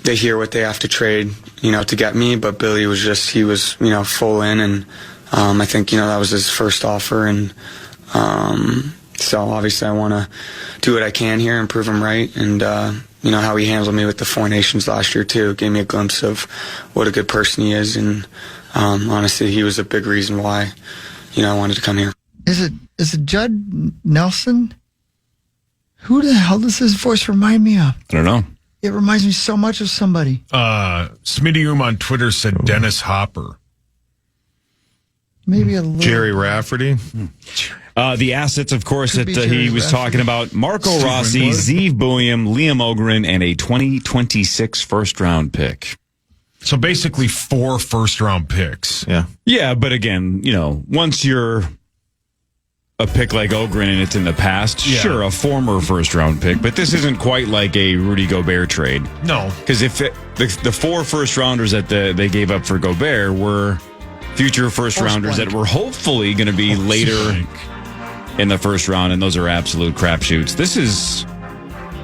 they hear what they have to trade, to get me. But Billy was full in, and I think that was his first offer, and so obviously I want to do what I can here and prove him right. And how he handled me with the Four Nations last year too gave me a glimpse of what a good person he is, and honestly, he was a big reason why I wanted to come here. Is it Judd Nelson? Who the hell does his voice remind me of? I don't know. It reminds me so much of somebody. Smitty on Twitter said Dennis Hopper. Maybe a little. Jerry Rafferty. The assets, of course, that he was talking about: Marco Rossi, Zeev Buium, Liam Ogren, and a 2026 first-round pick. So basically 4 first-round picks. Yeah. Yeah, but again, once you're a pick like Ogren and it's in the past, sure, a former first-round pick, but this isn't quite like a Rudy Gobert trade. No. Because if the 4 first-rounders that they gave up for Gobert were future first-rounders that were hopefully going to be later in the first round, and those are absolute crapshoots. This is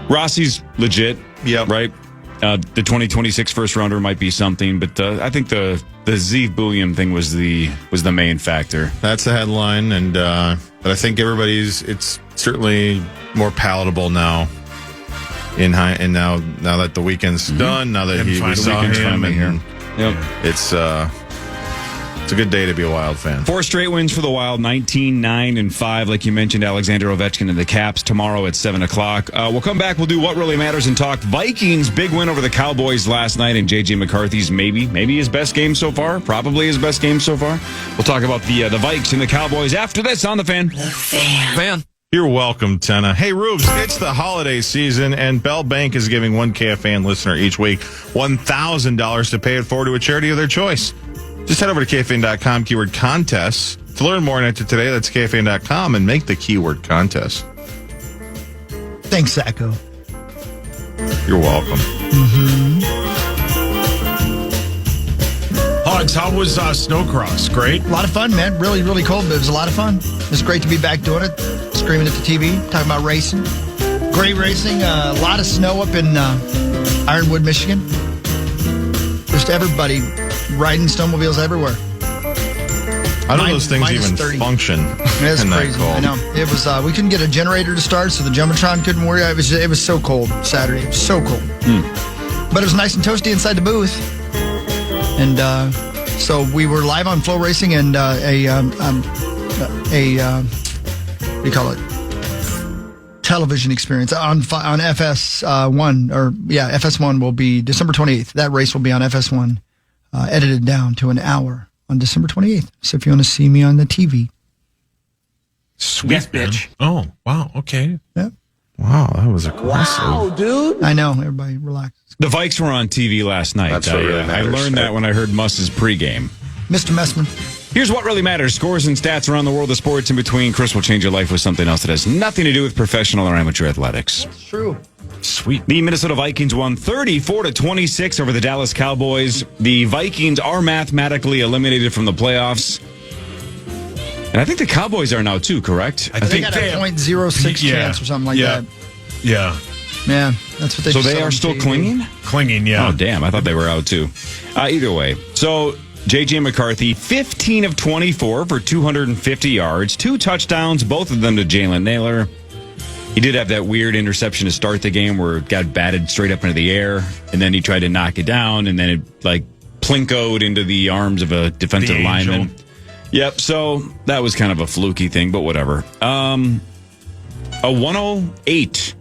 Rossi's legit, right? The 2026 first rounder might be something, but I think the Zeev Buium thing was the main factor. That's the headline, and but I think it's certainly more palatable now. And now that the weekend's done, now that we saw him, and here, it's It's a good day to be a Wild fan. 4 straight wins for the Wild, 19-9-5. Like you mentioned, Alexander Ovechkin and the Caps tomorrow at 7 o'clock. We'll come back. We'll do What Really Matters and talk Vikings. Big win over the Cowboys last night, and J.J. McCarthy's maybe his best game so far. Probably his best game so far. We'll talk about the Vikes and the Cowboys after this on The Fan. The Fan. You're welcome, Tenna. Hey, Rubes, it's the holiday season, and Bell Bank is giving one KFAN listener each week $1,000 to pay it forward to a charity of their choice. Just head over to KFAN.com, keyword contests. To learn more on it today, that's KFAN.com, and make the keyword contest. Thanks, Zacho. You're welcome. Hogs, how was Snowcross? Great? A lot of fun, man. Really, really cold, but it was a lot of fun. It was great to be back doing it, screaming at the TV, talking about racing. Great racing. A lot of snow up in Ironwood, Michigan. Just everybody riding snowmobiles everywhere. How do those things even 30. function It's in that crazy. cold? I know. It was. We couldn't get a generator to start, so the Jumbotron couldn't work. It was so cold Saturday. It was so cold. But it was nice and toasty inside the booth. And so we were live on Flow Racing and what do you call it? Television experience on FS1 FS1 will be December 28th. That race will be on FS1, edited down to an hour on December 28th. So if you want to see me on the TV, Sweet, Yes, man. bitch. Oh, wow. Okay. yeah, Wow, that was aggressive. dude. I know. Everybody relax. The Vikes were on TV last night. That's what really I matters. learned that when I heard Muss's pregame. Mr. Messman. Here's what really matters. Scores and stats around the world of sports in between. Chris will change your life with something else that has nothing to do with professional or amateur athletics. It's true. Sweet. The Minnesota Vikings won 34-26 over the Dallas Cowboys. The Vikings are mathematically eliminated from the playoffs. And I think the Cowboys are now too, correct? I They think got a have- 0.06 Yeah. chance or something like Yeah. that. Yeah. Yeah, that's what they So just they said are on still TV. clinging? Clinging, yeah. Oh, damn. I thought they were out too. Either way. So J.J. McCarthy, 15 of 24 for 250 yards, 2 touchdowns, both of them to Jalen Naylor. He did have that weird interception to start the game where it got batted straight up into the air, and then he tried to knock it down, and then it plinkoed into the arms of a defensive The angel. lineman. Yep, so that was kind of a fluky thing, but whatever. A 108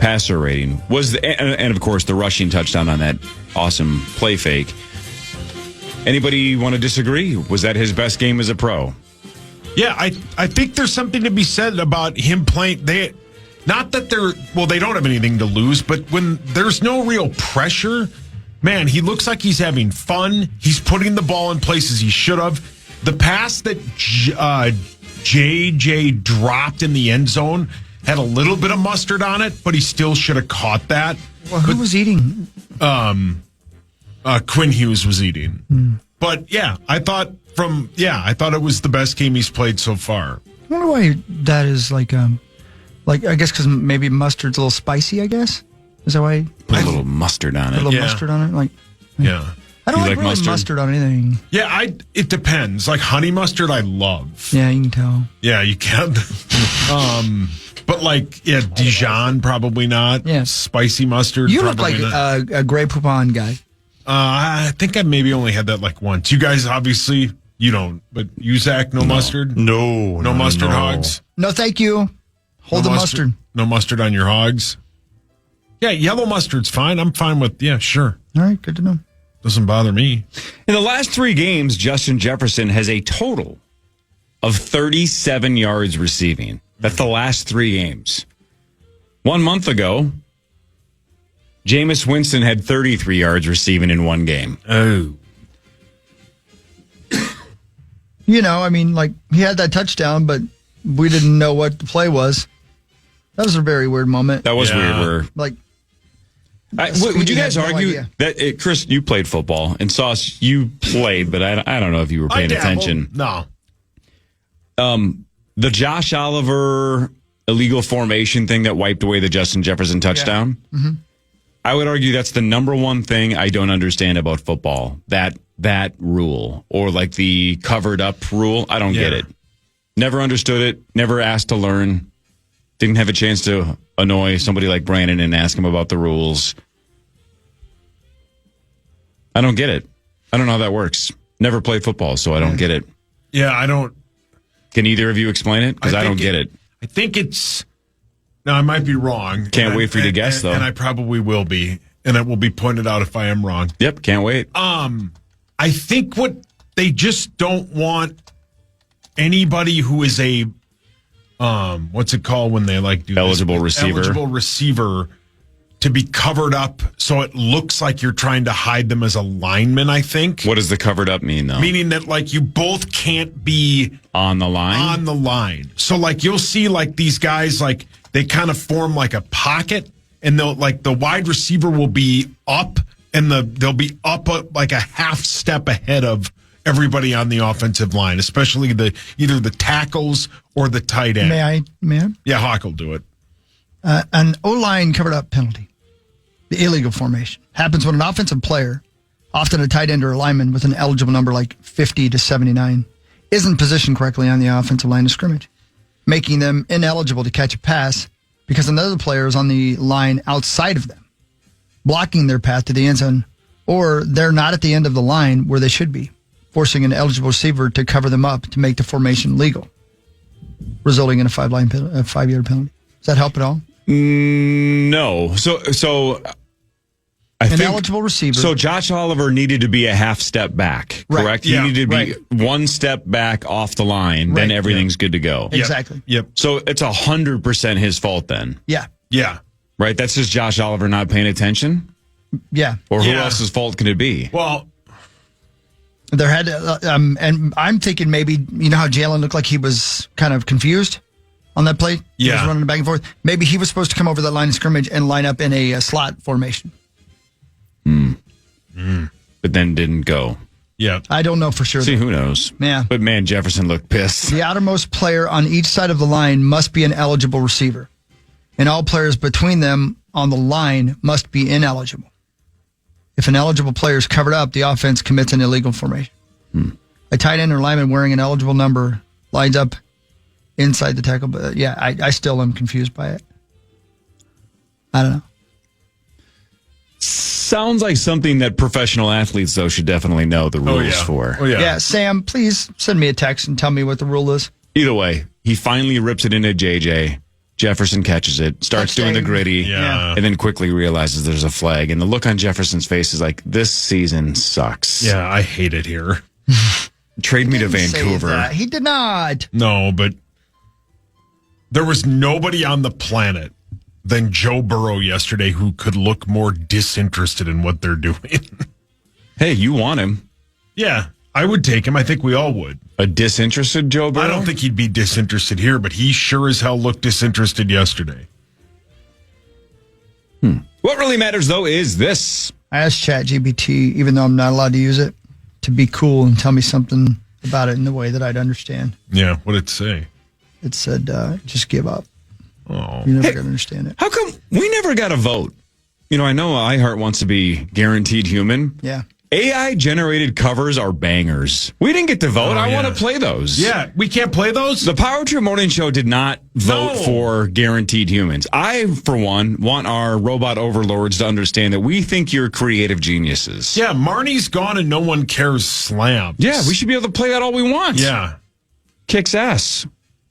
passer rating was, and of course the rushing touchdown on that awesome play fake. Anybody want to disagree? Was that his best game as a pro? Yeah, I think there's something to be said about him playing. They don't have anything to lose, but when there's no real pressure, man, he looks like he's having fun. He's putting the ball in places he should have. The pass that JJ dropped in the end zone had a little bit of mustard on it, but he still should have caught that. Well, who was eating? Quinn Hughes was eating. But yeah, I thought it was the best game he's played so far. I wonder why that is I guess because maybe mustard's a little spicy, I guess. Is that why? Put a little mustard on A it. little Yeah. mustard on it? Yeah. I don't You like like really mustard? mustard on anything. Yeah, it depends. Like honey mustard, I love. Yeah, you can tell. Yeah, you can. But Dijon, probably not. Yeah. Spicy mustard. You look like probably not. a Grey Poupon guy. I think I maybe only had that once. You guys, obviously, you don't. But you, Zach, no mustard? No mustard hogs? No, thank you. Hold No the mustard. No mustard on your hogs? Yeah, yellow mustard's fine. I'm fine with, sure. All right, good to know. Doesn't bother me. In the last 3 games, Justin Jefferson has a total of 37 yards receiving. That's the last 3 games. 1 month ago, Jameis Winston had 33 yards receiving in 1 game. Oh. He had that touchdown, but we didn't know what the play was. That was a very weird moment. That was Yeah. weird. Would Would you guys had no argue idea. that, Chris, you played football, and Sauce, you played, but I don't know if you were paying I dabbled. attention. No. The Josh Oliver illegal formation thing that wiped away the Justin Jefferson touchdown. Yeah. Mm-hmm. I would argue that's the number one thing I don't understand about football. That rule, or the covered up rule. I don't get it. Never understood it. Never asked to learn. Didn't have a chance to annoy somebody like Brandon and ask him about the rules. I don't get it. I don't know how that works. Never played football, so I don't get it. Yeah, I don't. Can either of you explain it? Because I don't get it. I think it's. Now, I might be wrong. Can't wait for you to guess, though. And I probably will be. And it will be pointed out if I am wrong. Yep, can't wait. I think what they just don't want anybody who is a what's it called when they like do eligible receiver. Eligible receiver to be covered up so it looks like you're trying to hide them as a lineman, I think. What does the covered up mean, though? Meaning that like you both can't be on the line. On the line. So like you'll see like these guys like they kind of form like a pocket and they'll like the wide receiver will be up and they'll be up like a half step ahead of everybody on the offensive line, especially either the tackles or the tight end. May I? Yeah, Hawk will do it. An O-line covered up penalty, the illegal formation, happens when an offensive player, often a tight end or a lineman with an eligible number like 50 to 79, isn't positioned correctly on the offensive line of scrimmage, making them ineligible to catch a pass because another player is on the line outside of them, blocking their path to the end zone, or they're not at the end of the line where they should be, forcing an eligible receiver to cover them up to make the formation legal, resulting in a 5-yard penalty. Does that help at all? No. So I think eligible receiver. So Josh Oliver needed to be a half step back, correct? Yeah, he needed to be one step back off the line, then everything's good to go. Exactly. Yep. So it's 100% his fault then. Yeah. Yeah. Right? That's just Josh Oliver not paying attention? Yeah. Or who else's fault can it be? Well, there had and I'm thinking maybe, you know how Jalen looked like he was kind of confused on that play? He was running back and forth. Maybe he was supposed to come over the line of scrimmage and line up in a slot formation. But then didn't go. Yeah. I don't know for sure. See, who knows? Yeah. But man, Jefferson looked pissed. The outermost player on each side of the line must be an eligible receiver, and all players between them on the line must be ineligible. If an eligible player is covered up, the offense commits an illegal formation. A tight end or lineman wearing an eligible number lines up inside the tackle. But yeah, I still am confused by it. I don't know. Sounds like something that professional athletes, though, should definitely know the rules for. Oh, yeah. Yeah, Sam, please send me a text and tell me what the rule is. Either way, he finally rips it into JJ. Jefferson catches it, starts doing the gritty, and then quickly realizes there's a flag. And the look on Jefferson's face is like, this season sucks. Yeah, I hate it here. Trade me to Vancouver. He did not. No, but there was nobody on the planet than Joe Burrow yesterday who could look more disinterested in what they're doing. Hey, you want him. Yeah, I would take him. I think we all would. A disinterested Joe Burrow? I don't think he'd be disinterested here, but he sure as hell looked disinterested yesterday. What really matters, though, is this. I asked ChatGPT, even though I'm not allowed to use it, to be cool and tell me something about it in the way that I'd understand. Yeah, what did it say? It said, just give up. Oh, You're never going to understand it. How come we never got a vote? You know, I know iHeart wants to be guaranteed human. Yeah. AI-generated covers are bangers. We didn't get to vote. I want to play those. Yeah, we can't play those? The Power Trip Morning Show did not vote for guaranteed humans. I, for one, want our robot overlords to understand that we think you're creative geniuses. Yeah, Marnie's gone and no one cares slams. Yeah, we should be able to play that all we want. Yeah. Kicks ass.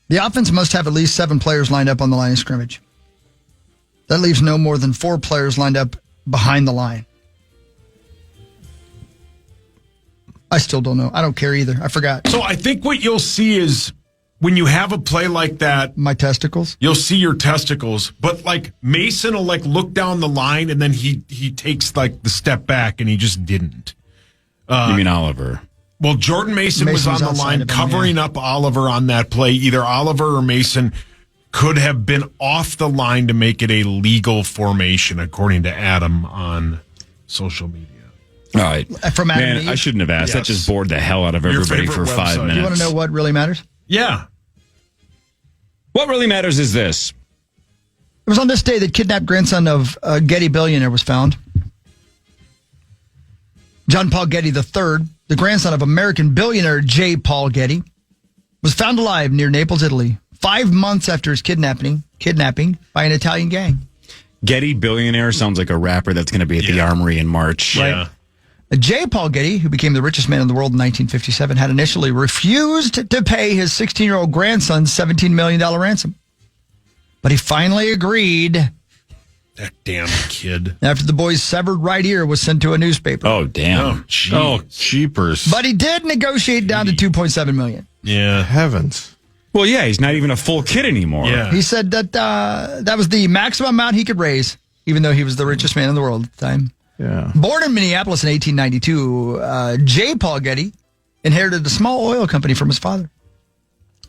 The offense must have at least 7 players lined up on the line of scrimmage. That leaves no more than 4 players lined up behind the line. I still don't know. I don't care either. I forgot. So I think what you'll see is when you have a play like that, my testicles, you'll see your testicles. But like Mason will like look down the line and then he takes like the step back and he just didn't. You mean Oliver? Well, Jordan Mason was on the line covering up Oliver on that play. Either Oliver or Mason could have been off the line to make it a legal formation, according to Adam on social media. All right. From Adam Man, I shouldn't have asked. Yes. That just bored the hell out of everybody for 5 minutes. You want to know what really matters? Yeah. What really matters is this. It was on this day that kidnapped grandson of a Getty billionaire was found. John Paul Getty III, the grandson of American billionaire J. Paul Getty, was found alive near Naples, Italy, 5 months after his kidnapping by an Italian gang. Getty Billionaire sounds like a rapper that's going to be at the Armory in March. Yeah. J. Paul Getty, who became the richest man in the world in 1957, had initially refused to pay his 16-year-old grandson's $17 million ransom. But he finally agreed. That damn kid. After the boy's severed right ear was sent to a newspaper. Oh, damn. Oh, jeepers. But he did negotiate down to $2.7 million. Yeah. Heavens. Well, yeah, he's not even a full kid anymore. Yeah. He said that that was the maximum amount he could raise, even though he was the richest man in the world at the time. Yeah. Born in Minneapolis in 1892, J. Paul Getty inherited a small oil company from his father.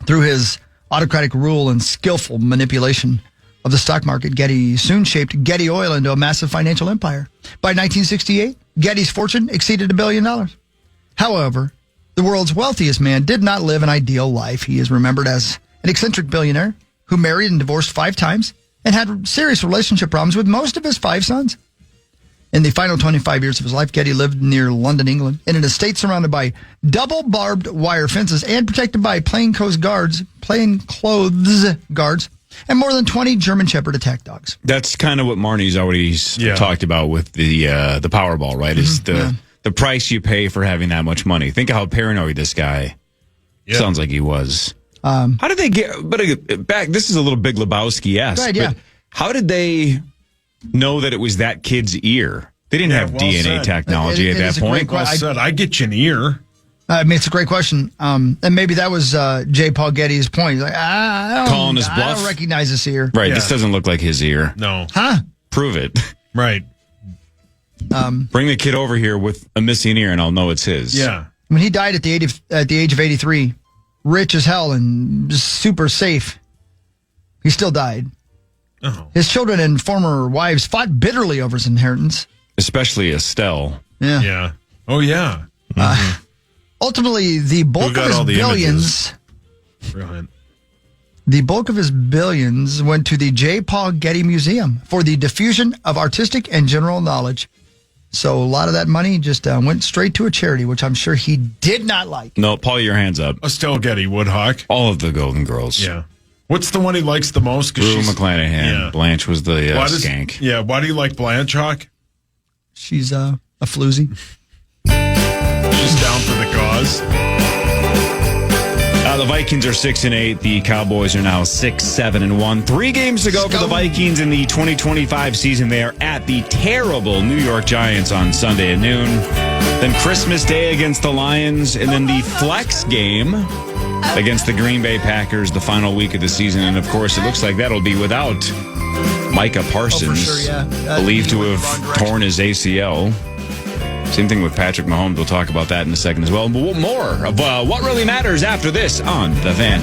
Through his autocratic rule and skillful manipulation of the stock market, Getty soon shaped Getty Oil into a massive financial empire. By 1968, Getty's fortune exceeded $1 billion. However, the world's wealthiest man did not live an ideal life. He is remembered as an eccentric billionaire who married and divorced 5 times and had serious relationship problems with most of his 5 sons. In the final 25 years of his life, Getty lived near London, England, in an estate surrounded by double barbed wire fences and protected by plainclothes guards, and more than 20 German Shepherd attack dogs. That's kind of what Marnie's already talked about with the Powerball, right? Is the price you pay for having that much money. Think of how paranoid this guy sounds like he was. How did they get? But back, this is a little Big Lebowski-esque. Right, yeah. But how did they know that it was that kid's ear? They didn't have DNA technology at that point. Well said. I get you an ear. I mean, it's a great question. And maybe that was J. Paul Getty's point. He's like, Calling his bluff. I don't recognize this ear. Right, this doesn't look like his ear. No. Huh? Prove it. Right. Bring the kid over here with a missing ear and I'll know it's his. Yeah. When he died at the age of 83, rich as hell and super safe, he still died. Oh. His children and former wives fought bitterly over his inheritance. Especially Estelle. Yeah. Yeah. Oh, yeah. Ultimately, the bulk of his billions... Brilliant. The bulk of his billions went to the J. Paul Getty Museum for the diffusion of artistic and general knowledge. So a lot of that money just went straight to a charity, which I'm sure he did not like. No, Paul, your hands up. Estelle Getty, Woodhawk. All of the Golden Girls. Yeah. What's the one he likes the most? Rue McClanahan. Yeah. Blanche was the skank. Yeah, why do you like Blanche, Hawk? She's a floozy. She's down for the cause. The Vikings are 6-8. The Cowboys are now 6-7-1. 3 games to go for the Vikings in the 2025 season. They are at the terrible New York Giants on Sunday at noon. Then Christmas Day against the Lions, and then the flex game against the Green Bay Packers the final week of the season. And of course, it looks like that'll be without Micah Parsons, believed to have torn his ACL. Same thing with Patrick Mahomes. We'll talk about that in a second as well. But more of what really matters after this on The Fan.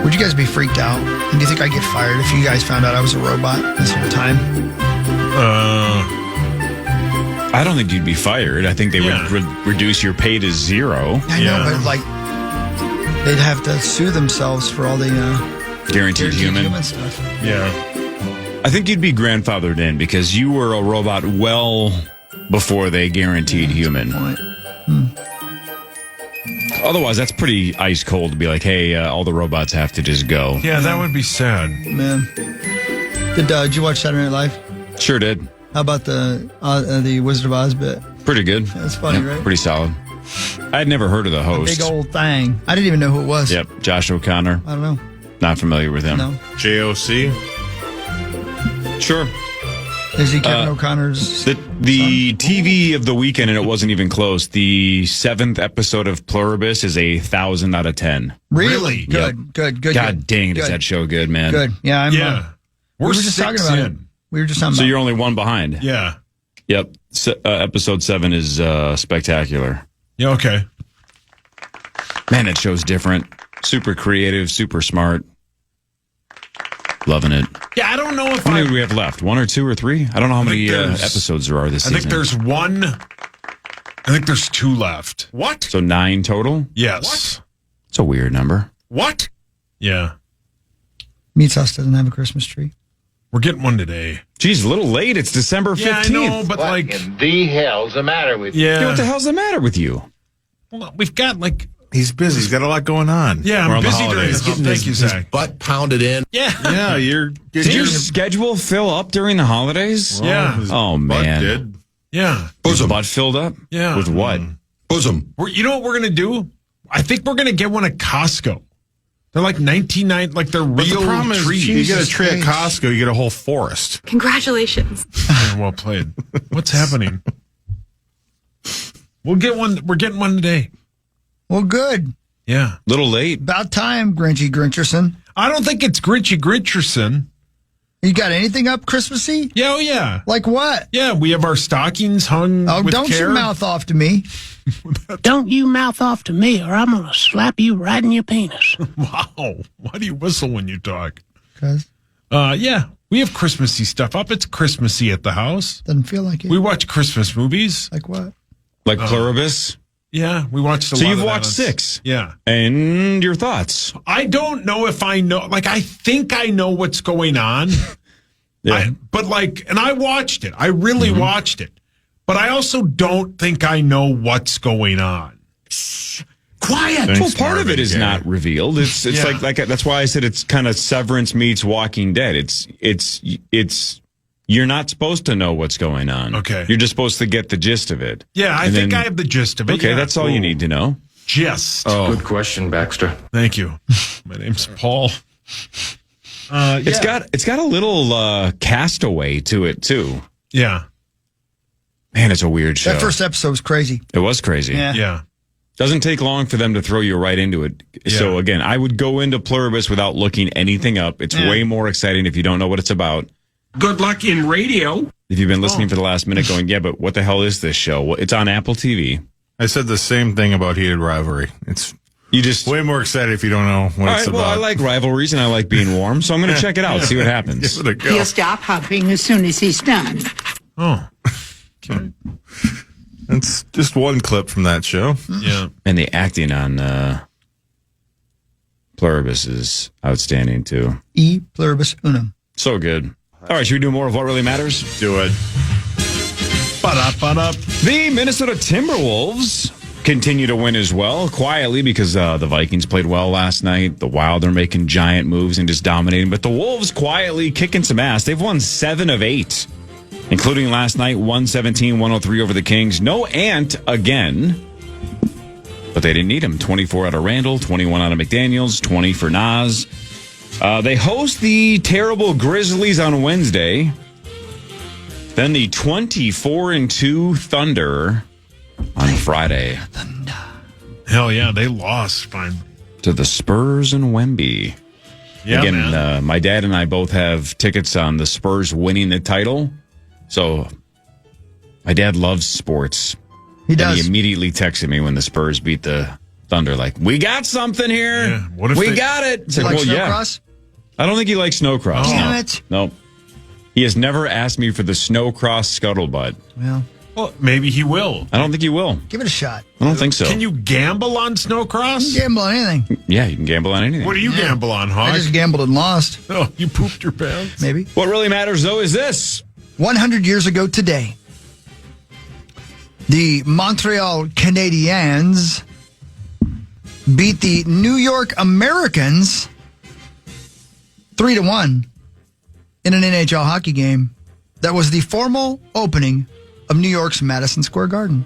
Would you guys be freaked out? And do you think I'd get fired if you guys found out I was a robot this whole time? I don't think you'd be fired. I think they would reduce your pay to 0. I know, but like... They'd have to sue themselves for all the guaranteed human stuff. Yeah. I think you'd be grandfathered in because you were a robot well before they guaranteed human. Otherwise, that's pretty ice cold to be like, hey, all the robots have to just go. Yeah, that would be sad. Man. Did you watch Saturday Night Live? Sure did. How about the Wizard of Oz bit? Pretty good. That's funny, right? Pretty solid. I'd never heard of the host. Big old thing. I didn't even know who it was. Yep, Josh O'Connor. I don't know. Not familiar with him. No. JOC? Sure. Is he Kevin O'Connor's The TV of the weekend, and it wasn't even close. The 7th episode of Pluribus is 1,000 out of 10. Really? Good, Yep. good. God dang, is good. that show good, man. Good. Yeah, We're we were just talking about it. We were just talking about So you're only one behind. Yeah. Yep. Episode 7 is spectacular. Yeah, okay. Man, that show's different. Super creative, super smart. Loving it. Yeah, I don't know if How many do we have left? 1 or 2 or 3? I don't know how many there's- episodes there are this season. I think there's 1. I think there's 2 left. What? So 9 total? Yes. It's a weird number. What? Yeah. Meat's House doesn't have a Christmas tree. We're getting one today. Geez, a little late. It's December 15th. Yeah, I know, but What in the hell's the matter with you? yeah. What the hell's the matter with you? Well, we've got like He's busy. He's got a lot going on. Yeah, We're I'm on the busy during holidays. this. Thank you, Zach. Butt pounded in. Yeah. Yeah, you're getting Did your schedule fill up during the holidays? Yeah. his Oh, butt man. did. Yeah. Was the butt filled up? Yeah. With what? Bosom. You know what we're going to do? I think we're going to get one at Costco. They're like 19.9, like they're But real the problem is, trees. you get a tree at Costco, you get a whole forest. Congratulations. Yeah, well played. What's happening? We'll get one. We're getting one today. Well, good. Yeah. Little late. About time, Grinchy Grincherson. I don't think it's Grinchy Grincherson. You got anything up Christmassy? Yeah, oh yeah. Like what? Yeah, we have our stockings hung Oh, with don't care. you mouth off to me. Don't you mouth off to me, or I'm going to slap you right in your penis. Wow. Why do you whistle when you talk? 'Cause Yeah, we have Christmassy stuff up. It's Christmassy at the house. doesn't feel like it. We watch Christmas movies. Like what? Like Pluribus? Yeah, we watched a lot So you've of that watched on- 6. Yeah. And your thoughts? I don't know if I know. Like, I think I know what's going on. Yeah. And I watched it. I really watched it. But I also don't think I know what's going on. Quiet. Well, Thanks, part of Marvin it is Gaye. not revealed. It's Yeah. like that's why I said it's kind of Severance meets Walking Dead. It's you're not supposed to know what's going on. Okay. You're just supposed to get the gist of it. Yeah, I And think then- I have the gist of it. Okay, Yeah. that's all you need to know. Gist. Oh, question, Baxter. Thank you. My name's Paul. it's got a little Castaway to it too. Yeah. Man, it's a weird show. That first episode was crazy. It was crazy. Yeah. Yeah. Doesn't take long for them to throw you right into it. So Yeah. again, I would go into Pluribus without looking anything up. It's way more exciting if you don't know what it's about. Good luck in radio. If you've been listening for the last minute going, yeah, but what the hell is this show? Well, it's on Apple TV. I said the same thing about Heated Rivalry. It's You just way more excited if you don't know what all it's right, well, I about. like rivalries and I like being warm, so I'm going to check it out, see what happens. Give it a go. He'll stop huffing as soon as he's done. Oh. Okay. It's just one clip from that show. Yeah. And the acting on Pluribus is outstanding too. E pluribus unum. So good. All right, should we do more of what really matters? Do it. Ba-da-ba-da. The Minnesota Timberwolves continue to win as well, quietly because the Vikings played well last night. The Wild are making giant moves and just dominating. But the Wolves quietly kicking some ass. They've won 7 of 8, including last night, 117-103 over the Kings. No Ant again, but they didn't need him. 24 out of Randall, 21 out of McDaniels, 20 for Nas. They host the terrible Grizzlies on Wednesday. Then the 24-2 Thunder on Friday Hell yeah, they lost. Fine. to the Spurs and Wemby. Yeah, Again, man. my dad and I both have tickets on the Spurs winning the title. So my dad loves sports. He And does. he immediately texted me when the Spurs beat the Thunder, like, we got something here. Yeah, what if we they- got it. It's You like, like well, yeah. snowcross? I don't think he likes snowcross. Oh. No. Damn it. No. He has never asked me for the snowcross scuttlebutt. Well, Well, maybe he will. I don't think he will. give it a shot. I don't think so. Can you gamble on snowcross? Gamble on anything. Yeah, you can gamble on anything. What do you gamble on, I Hawk? just gambled and lost. Oh, you pooped your pants? Maybe. What really matters, though, is this. 100 years ago today, the Montreal Canadiens beat the New York Americans 3-1 in an NHL hockey game that was the formal opening of New York's Madison Square Garden.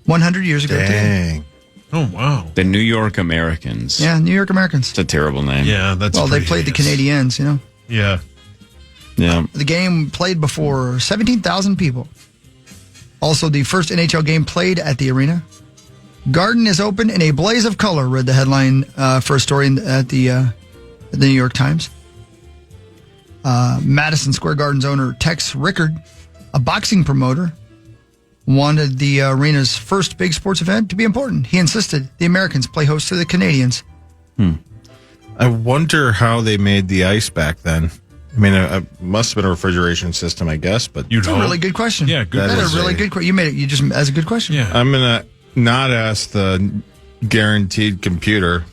100 years ago today. Dang. Oh, wow. The New York Americans. Yeah, New York Americans. It's a terrible name. Yeah, that's Well, they pretty played the heinous. Canadiens, you know. Yeah. Yeah. The game played before 17,000 people. Also, the first NHL game played at the arena. Garden is open in a blaze of color, read the headline for a story at the New York Times. Madison Square Garden's owner, Tex Rickard, a boxing promoter, wanted the arena's first big sports event to be important. He insisted the Americans play host to the Canadians. I wonder how they made the ice back then. I mean, it must have been a refrigeration system, I guess, but You'd That's a hope. really good question. Yeah, good That's question. a really good question. You made it. You just as a good question. Yeah. I'm going to not ask the guaranteed computer.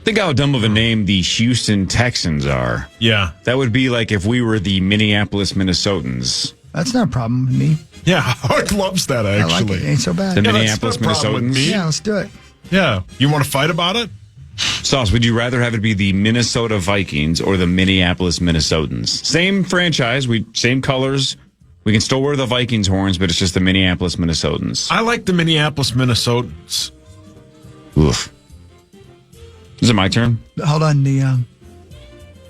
Think how dumb of a name the Houston Texans are. Yeah. That would be like if we were the Minneapolis Minnesotans. That's not a problem with me. Yeah, Howard loves that, I like actually. it. Ain't so bad. The Yeah, Minneapolis that's no problem with Minnesotans. me. Yeah, let's do it. Yeah. You want to fight about it? Sauce, would you rather have it be the Minnesota Vikings or the Minneapolis Minnesotans? Same franchise, same colors. We can still wear the Vikings horns, but it's just the Minneapolis Minnesotans. I like the Minneapolis Minnesotans. Oof. Is it my turn? Hold on. In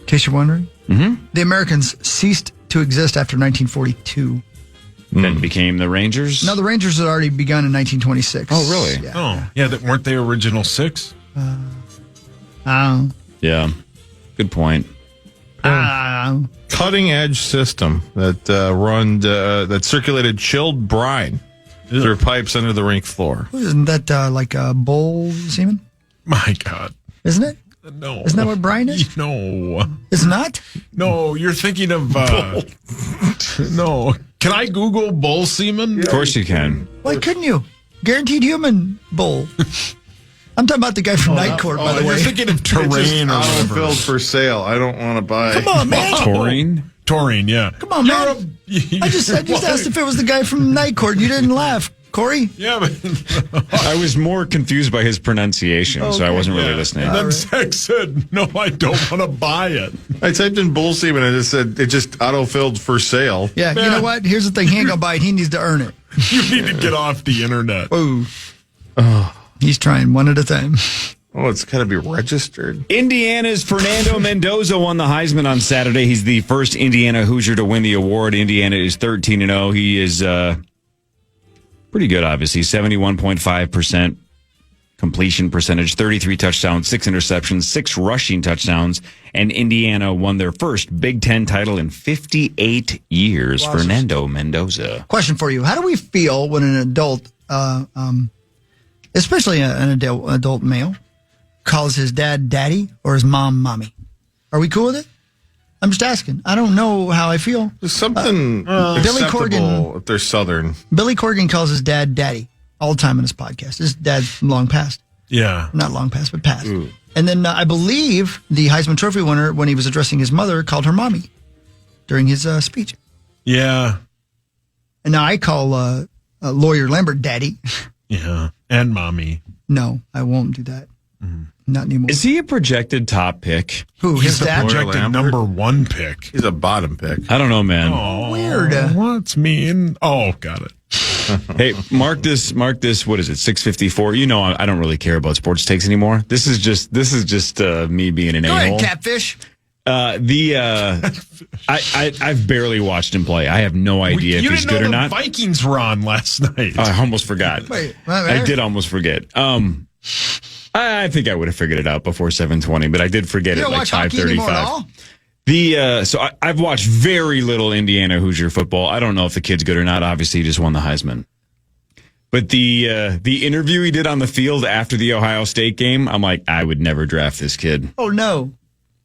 case you're wondering, the Americans ceased to exist after 1942. Then became the Rangers? No, the Rangers had already begun in 1926. Oh, really? Yeah. Oh, yeah. Weren't they original 6? Yeah. Good point. Cutting edge system that circulated chilled brine through pipes under the rink floor. Isn't that like a bowl semen? My God. Isn't it? No. Isn't that what brine is? No. It's not? No, you're thinking of. No. Can I Google bull semen? Of course you can. Why couldn't you? Guaranteed human bowl. I'm talking about the guy from Night Court, by the You're way. thinking of terrain or whatever. Filled for sale. I don't want to buy. Come on, man. Taurine? Taurine, yeah. Come on, man. I just asked if it was the guy from Night Court. You didn't laugh, Corey. Yeah, but I was more confused by his pronunciation, so I wasn't really listening. And then Zach said, "No, I don't want to buy it." I typed in bull semen and it said it just auto-filled for sale. Yeah, you know what? Here's the thing. He ain't going to buy it. He needs to earn it. You need to get off the internet. Oh. He's trying one at a time. Oh, it's got to be registered. Indiana's Fernando Mendoza won the Heisman on Saturday. He's the first Indiana Hoosier to win the award. Indiana is 13-0. He is pretty good, obviously. 71.5% completion percentage, 33 touchdowns, 6 interceptions, 6 rushing touchdowns, and Indiana won their first Big Ten title in 58 years. Wow. Fernando Mendoza. Question for you. How do we feel when an adult, especially an adult male, calls his dad daddy or his mom mommy? Are we cool with it? I'm just asking. I don't know how I feel. There's something Billy acceptable Corgan- if they're Southern. Billy Corgan calls his dad daddy all the time in his podcast. His dad's long past. Yeah. Not long past, but past. And then I believe the Heisman Trophy winner, when he was addressing his mother, called her mommy during his speech. Yeah. And now I call Lawyer Lambert daddy. Yeah. And mommy. No, I won't do that. Not anymore. Is he a projected top pick? Who, He's his the dad? projected Lambert? #1 pick. He's a bottom pick. I don't know, man. Oh, Weird. What's mean? Oh, got it. Hey, mark this. What is it? 6:54. You know, I don't really care about sports takes anymore. This is just me being an Go a-hole. ahead, catfish. I've barely watched him play. I have no idea if he's good or not. Vikings were on last night. I almost forgot. Wait, I did almost forget. I think I would have figured it out before 7:20, but I did forget You it don't like watch hockey anymore at 5:35. all? So I've watched very little Indiana Hoosier football. I don't know if the kid's good or not. Obviously, he just won the Heisman. But the interview he did on the field after the Ohio State game, I'm like, I would never draft this kid. Oh, no.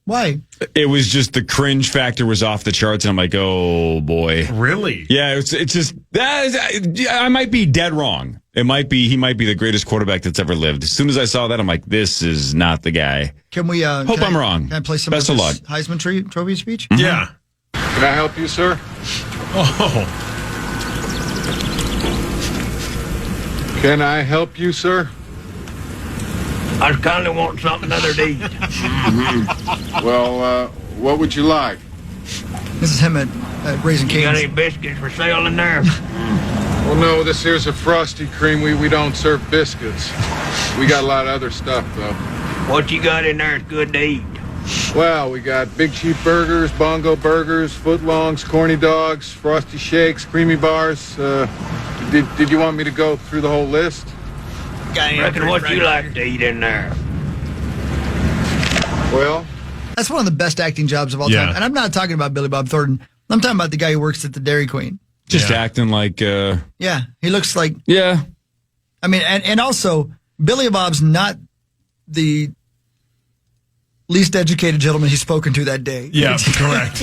Why? It was just the cringe factor was off the charts, and I'm like, oh boy. Really? Yeah, it's just I might be dead wrong. He might be the greatest quarterback that's ever lived. As soon as I saw that, I'm like, this is not the guy. Can we Hope I'm wrong. Can I play some Best of of this Heisman Trophy speech? Yeah. Can I help you, sir? Oh. Can I help you, sir? I kind of want something other to eat. Well, what would you like? This is him at Raising You got any Cane's. biscuits for sale in there? Well, no, this here's a Frosty Cream. We don't serve biscuits. We got a lot of other stuff, though. What you got in there is good to eat. Well, we got Big Chief Burgers, Bongo Burgers, Footlongs, Corny Dogs, Frosty Shakes, Creamy Bars. Did you want me to go through the whole list? I reckon what you like to eat in there. Well, That's one of the best acting jobs of all Yeah. time. And I'm not talking about Billy Bob Thornton. I'm talking about the guy who works at the Dairy Queen. Just acting like, Yeah, he looks like. yeah. I mean, and also Billy Bob's not the least educated gentleman he's spoken to that day. Yeah, correct.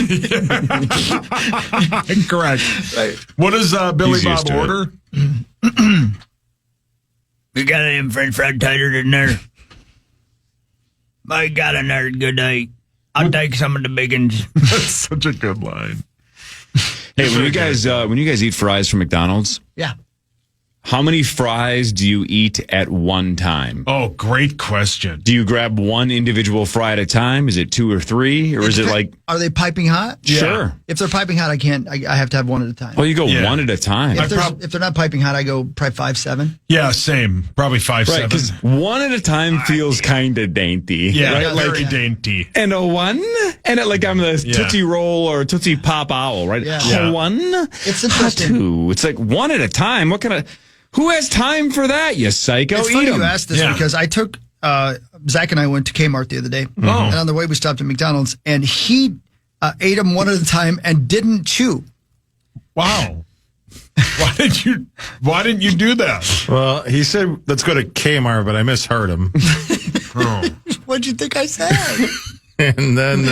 Correct. Right. What does Billy He's used Bob to it. order? We got them French fried taters in there. I got in there good day. I'll take some of the big ones. That's such a good line. Hey, when you guys eat fries from McDonald's, Yeah. how many fries do you eat at one time? Oh, great question. Do you grab one individual fry at a time? Is it 2 or 3? Or is it like... Are they piping hot? Sure. If they're piping hot, I can't. I have to have one at a time. Oh, you go one at a time. If they're not piping hot, I go probably 5, 7. Yeah, same. Probably 5, Right, 7. because one at a time feels kind of dainty. Yeah, right? very dainty. And a one? And like I'm the Tootsie Roll or Tootsie Pop Owl, right? Yeah. A one? It's interesting. 2. It's like one at a time. What kind of... Who has time for that, you psycho? It's funny you asked this because I took Zach and I went to Kmart the other day, and on the way we stopped at McDonald's, and he ate them one at a time and didn't chew. Wow. Why didn't you do that? Well, he said, let's go to Kmart, but I misheard him. What'd you think I said? And then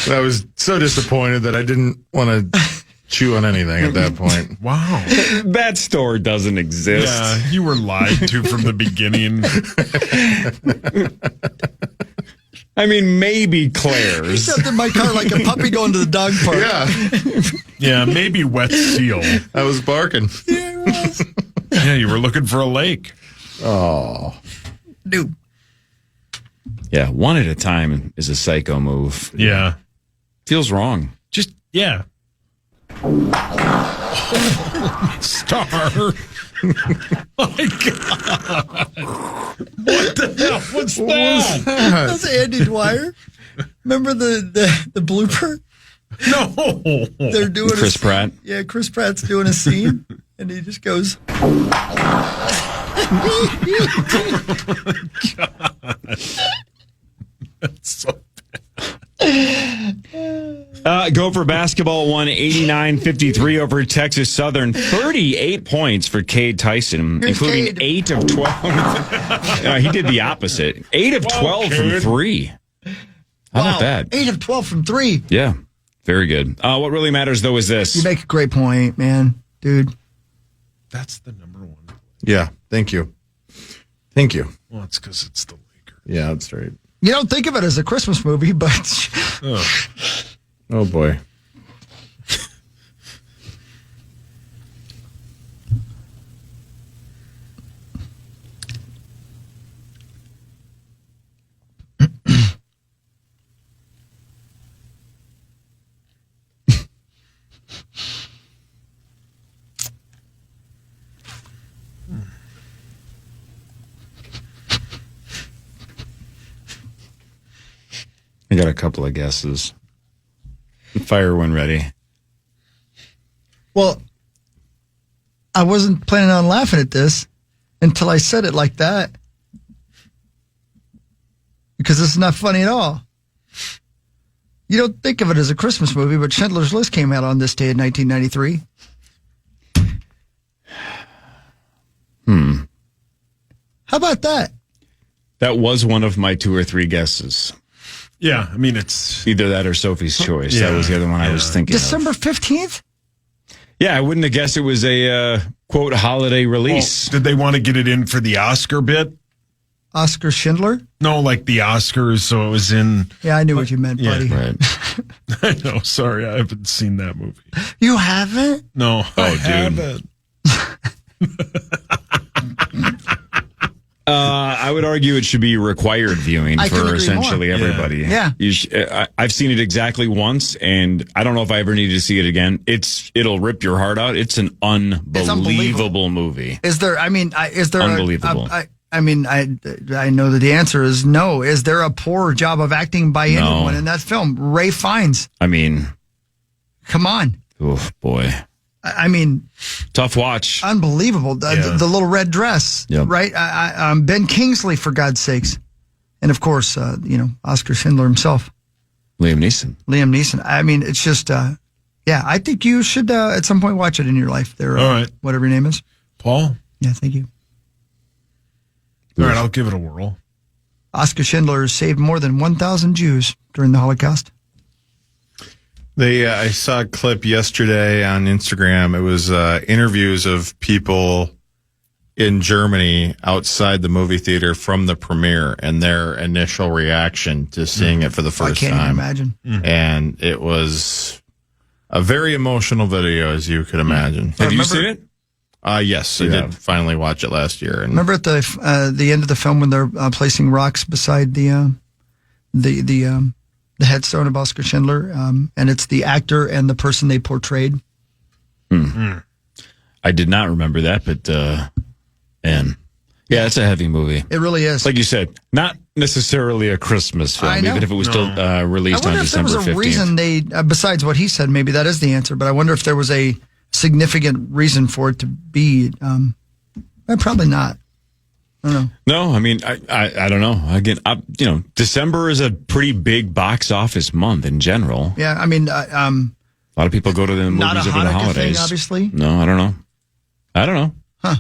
I was so disappointed that I didn't want to chew on anything at that point. Wow. That store doesn't exist. Yeah, you were lied to from the beginning. I mean, maybe Claire's. He stepped in my car like a puppy going to the dog park. Yeah. Yeah, maybe Wet Seal. I was barking. Yeah, it was. Yeah, you were looking for a lake. Oh. Dude. Yeah, one at a time is a psycho move. Yeah. Feels wrong. Just, yeah. Star. My God. What the hell? What's that? That's Andy Dwyer. Remember the blooper? No. They're doing Chris Pratt. Yeah, Chris Pratt's doing a scene, and he just goes. That's so Gopher basketball won 89-53 over Texas Southern. 38 points for Cade Tyson, including Cade? 8 of 12. He did the opposite. 8 of 12 from 3. How about that? 8 of 12 from 3. Yeah, very good. What really matters, though, is this. You make a great point, man. Dude. That's the number one. Yeah, thank you. Thank you. Well, it's because it's the Lakers. Yeah, that's right. You don't think of it as a Christmas movie, but... Oh, boy. I got a couple of guesses. Fire when ready. Well, I wasn't planning on laughing at this until I said it like that. Because this is not funny at all. You don't think of it as a Christmas movie, but Schindler's List came out on this day in 1993. How about that? That was one of my 2 or 3 guesses. Yeah, I mean, it's... Either that or Sophie's Choice. Yeah, That was the other one I was thinking December of. 15th? Yeah, I wouldn't have guessed it was a, quote, holiday release. Did they want to get it in for the Oscar bit? Oscar Schindler? No, like the Oscars, so it was in... Yeah, I knew what you meant, Yeah. buddy. Right. I know, sorry, I haven't seen that movie. You haven't? No, I dude. haven't. I would argue it should be required viewing I couldn't for agree essentially more. everybody. Yeah. I've seen it exactly once, and I don't know if I ever need to see it again. It'll rip your heart out. It's an unbelievable movie. Is there, is there Unbelievable. I know that the answer is no. Is there a poor job of acting by anyone in that film? Ray Fiennes. I mean, come on. Oh boy. I mean, tough watch. Unbelievable. The little red dress, right? Ben Kingsley, for God's sakes. And of course, Oscar Schindler himself. Liam Neeson. I mean, it's just, I think you should at some point watch it in your life. There, all right. Whatever your name is. Paul? Yeah, thank you. All right, I'll give it a whirl. Oscar Schindler saved more than 1,000 Jews during the Holocaust. I saw a clip yesterday on Instagram. It was interviews of people in Germany outside the movie theater from the premiere and their initial reaction to seeing it for the first time. I can't even imagine. And it was, A very emotional video, as you could imagine. Have you seen it? Yes, I did finally watch it last year. And Remember at the end of the film when they're placing rocks beside the headstone of Oscar Schindler, and it's the actor and the person they portrayed. I did not remember that, but and yeah, it's a heavy movie. It really is. Like you said, not necessarily a Christmas film, even if it was still released on December 15th. I wonder if there was a reason they, besides what he said, maybe that is the answer, but I wonder if there was a significant reason for it to be. Probably not. I don't know. No, I mean, I don't know. Again, December is a pretty big box office month in general. Yeah, I mean, a lot of people go to the movies over the holidays. Thing, obviously. No, I don't know. Huh.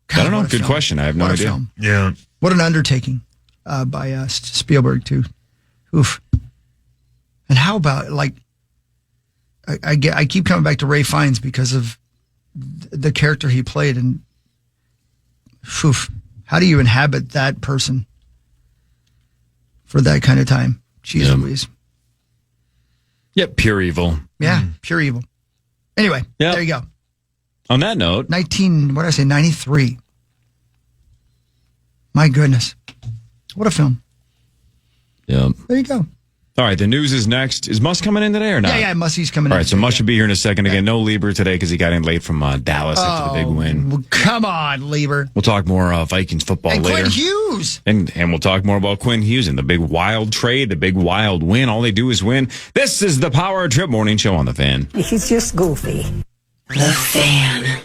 God, I don't know. Good film. question. I have no idea. Film. Yeah. What an undertaking by Spielberg, too. Oof. And how about, I keep coming back to Ralph Fiennes because of the character he played. And, oof, how do you inhabit that person for that kind of time? Jeez Louise. Yep, pure evil. Yeah, pure evil. Anyway, there you go. On that note, 93. My goodness. What a film. Yeah. There you go. All right, the news is next. Is Musk coming in today or not? Yeah, Muskie's coming in. All right, so Musk should be here in a second. Again, no Lieber today because he got in late from Dallas after the big win. Well, come on, Lieber. We'll talk more Vikings football and later. Quinn Hughes. And we'll talk more about Quinn Hughes and the big wild trade, the big wild win. All they do is win. This is the Power Trip Morning Show on The Fan. He's just goofy. The Fan.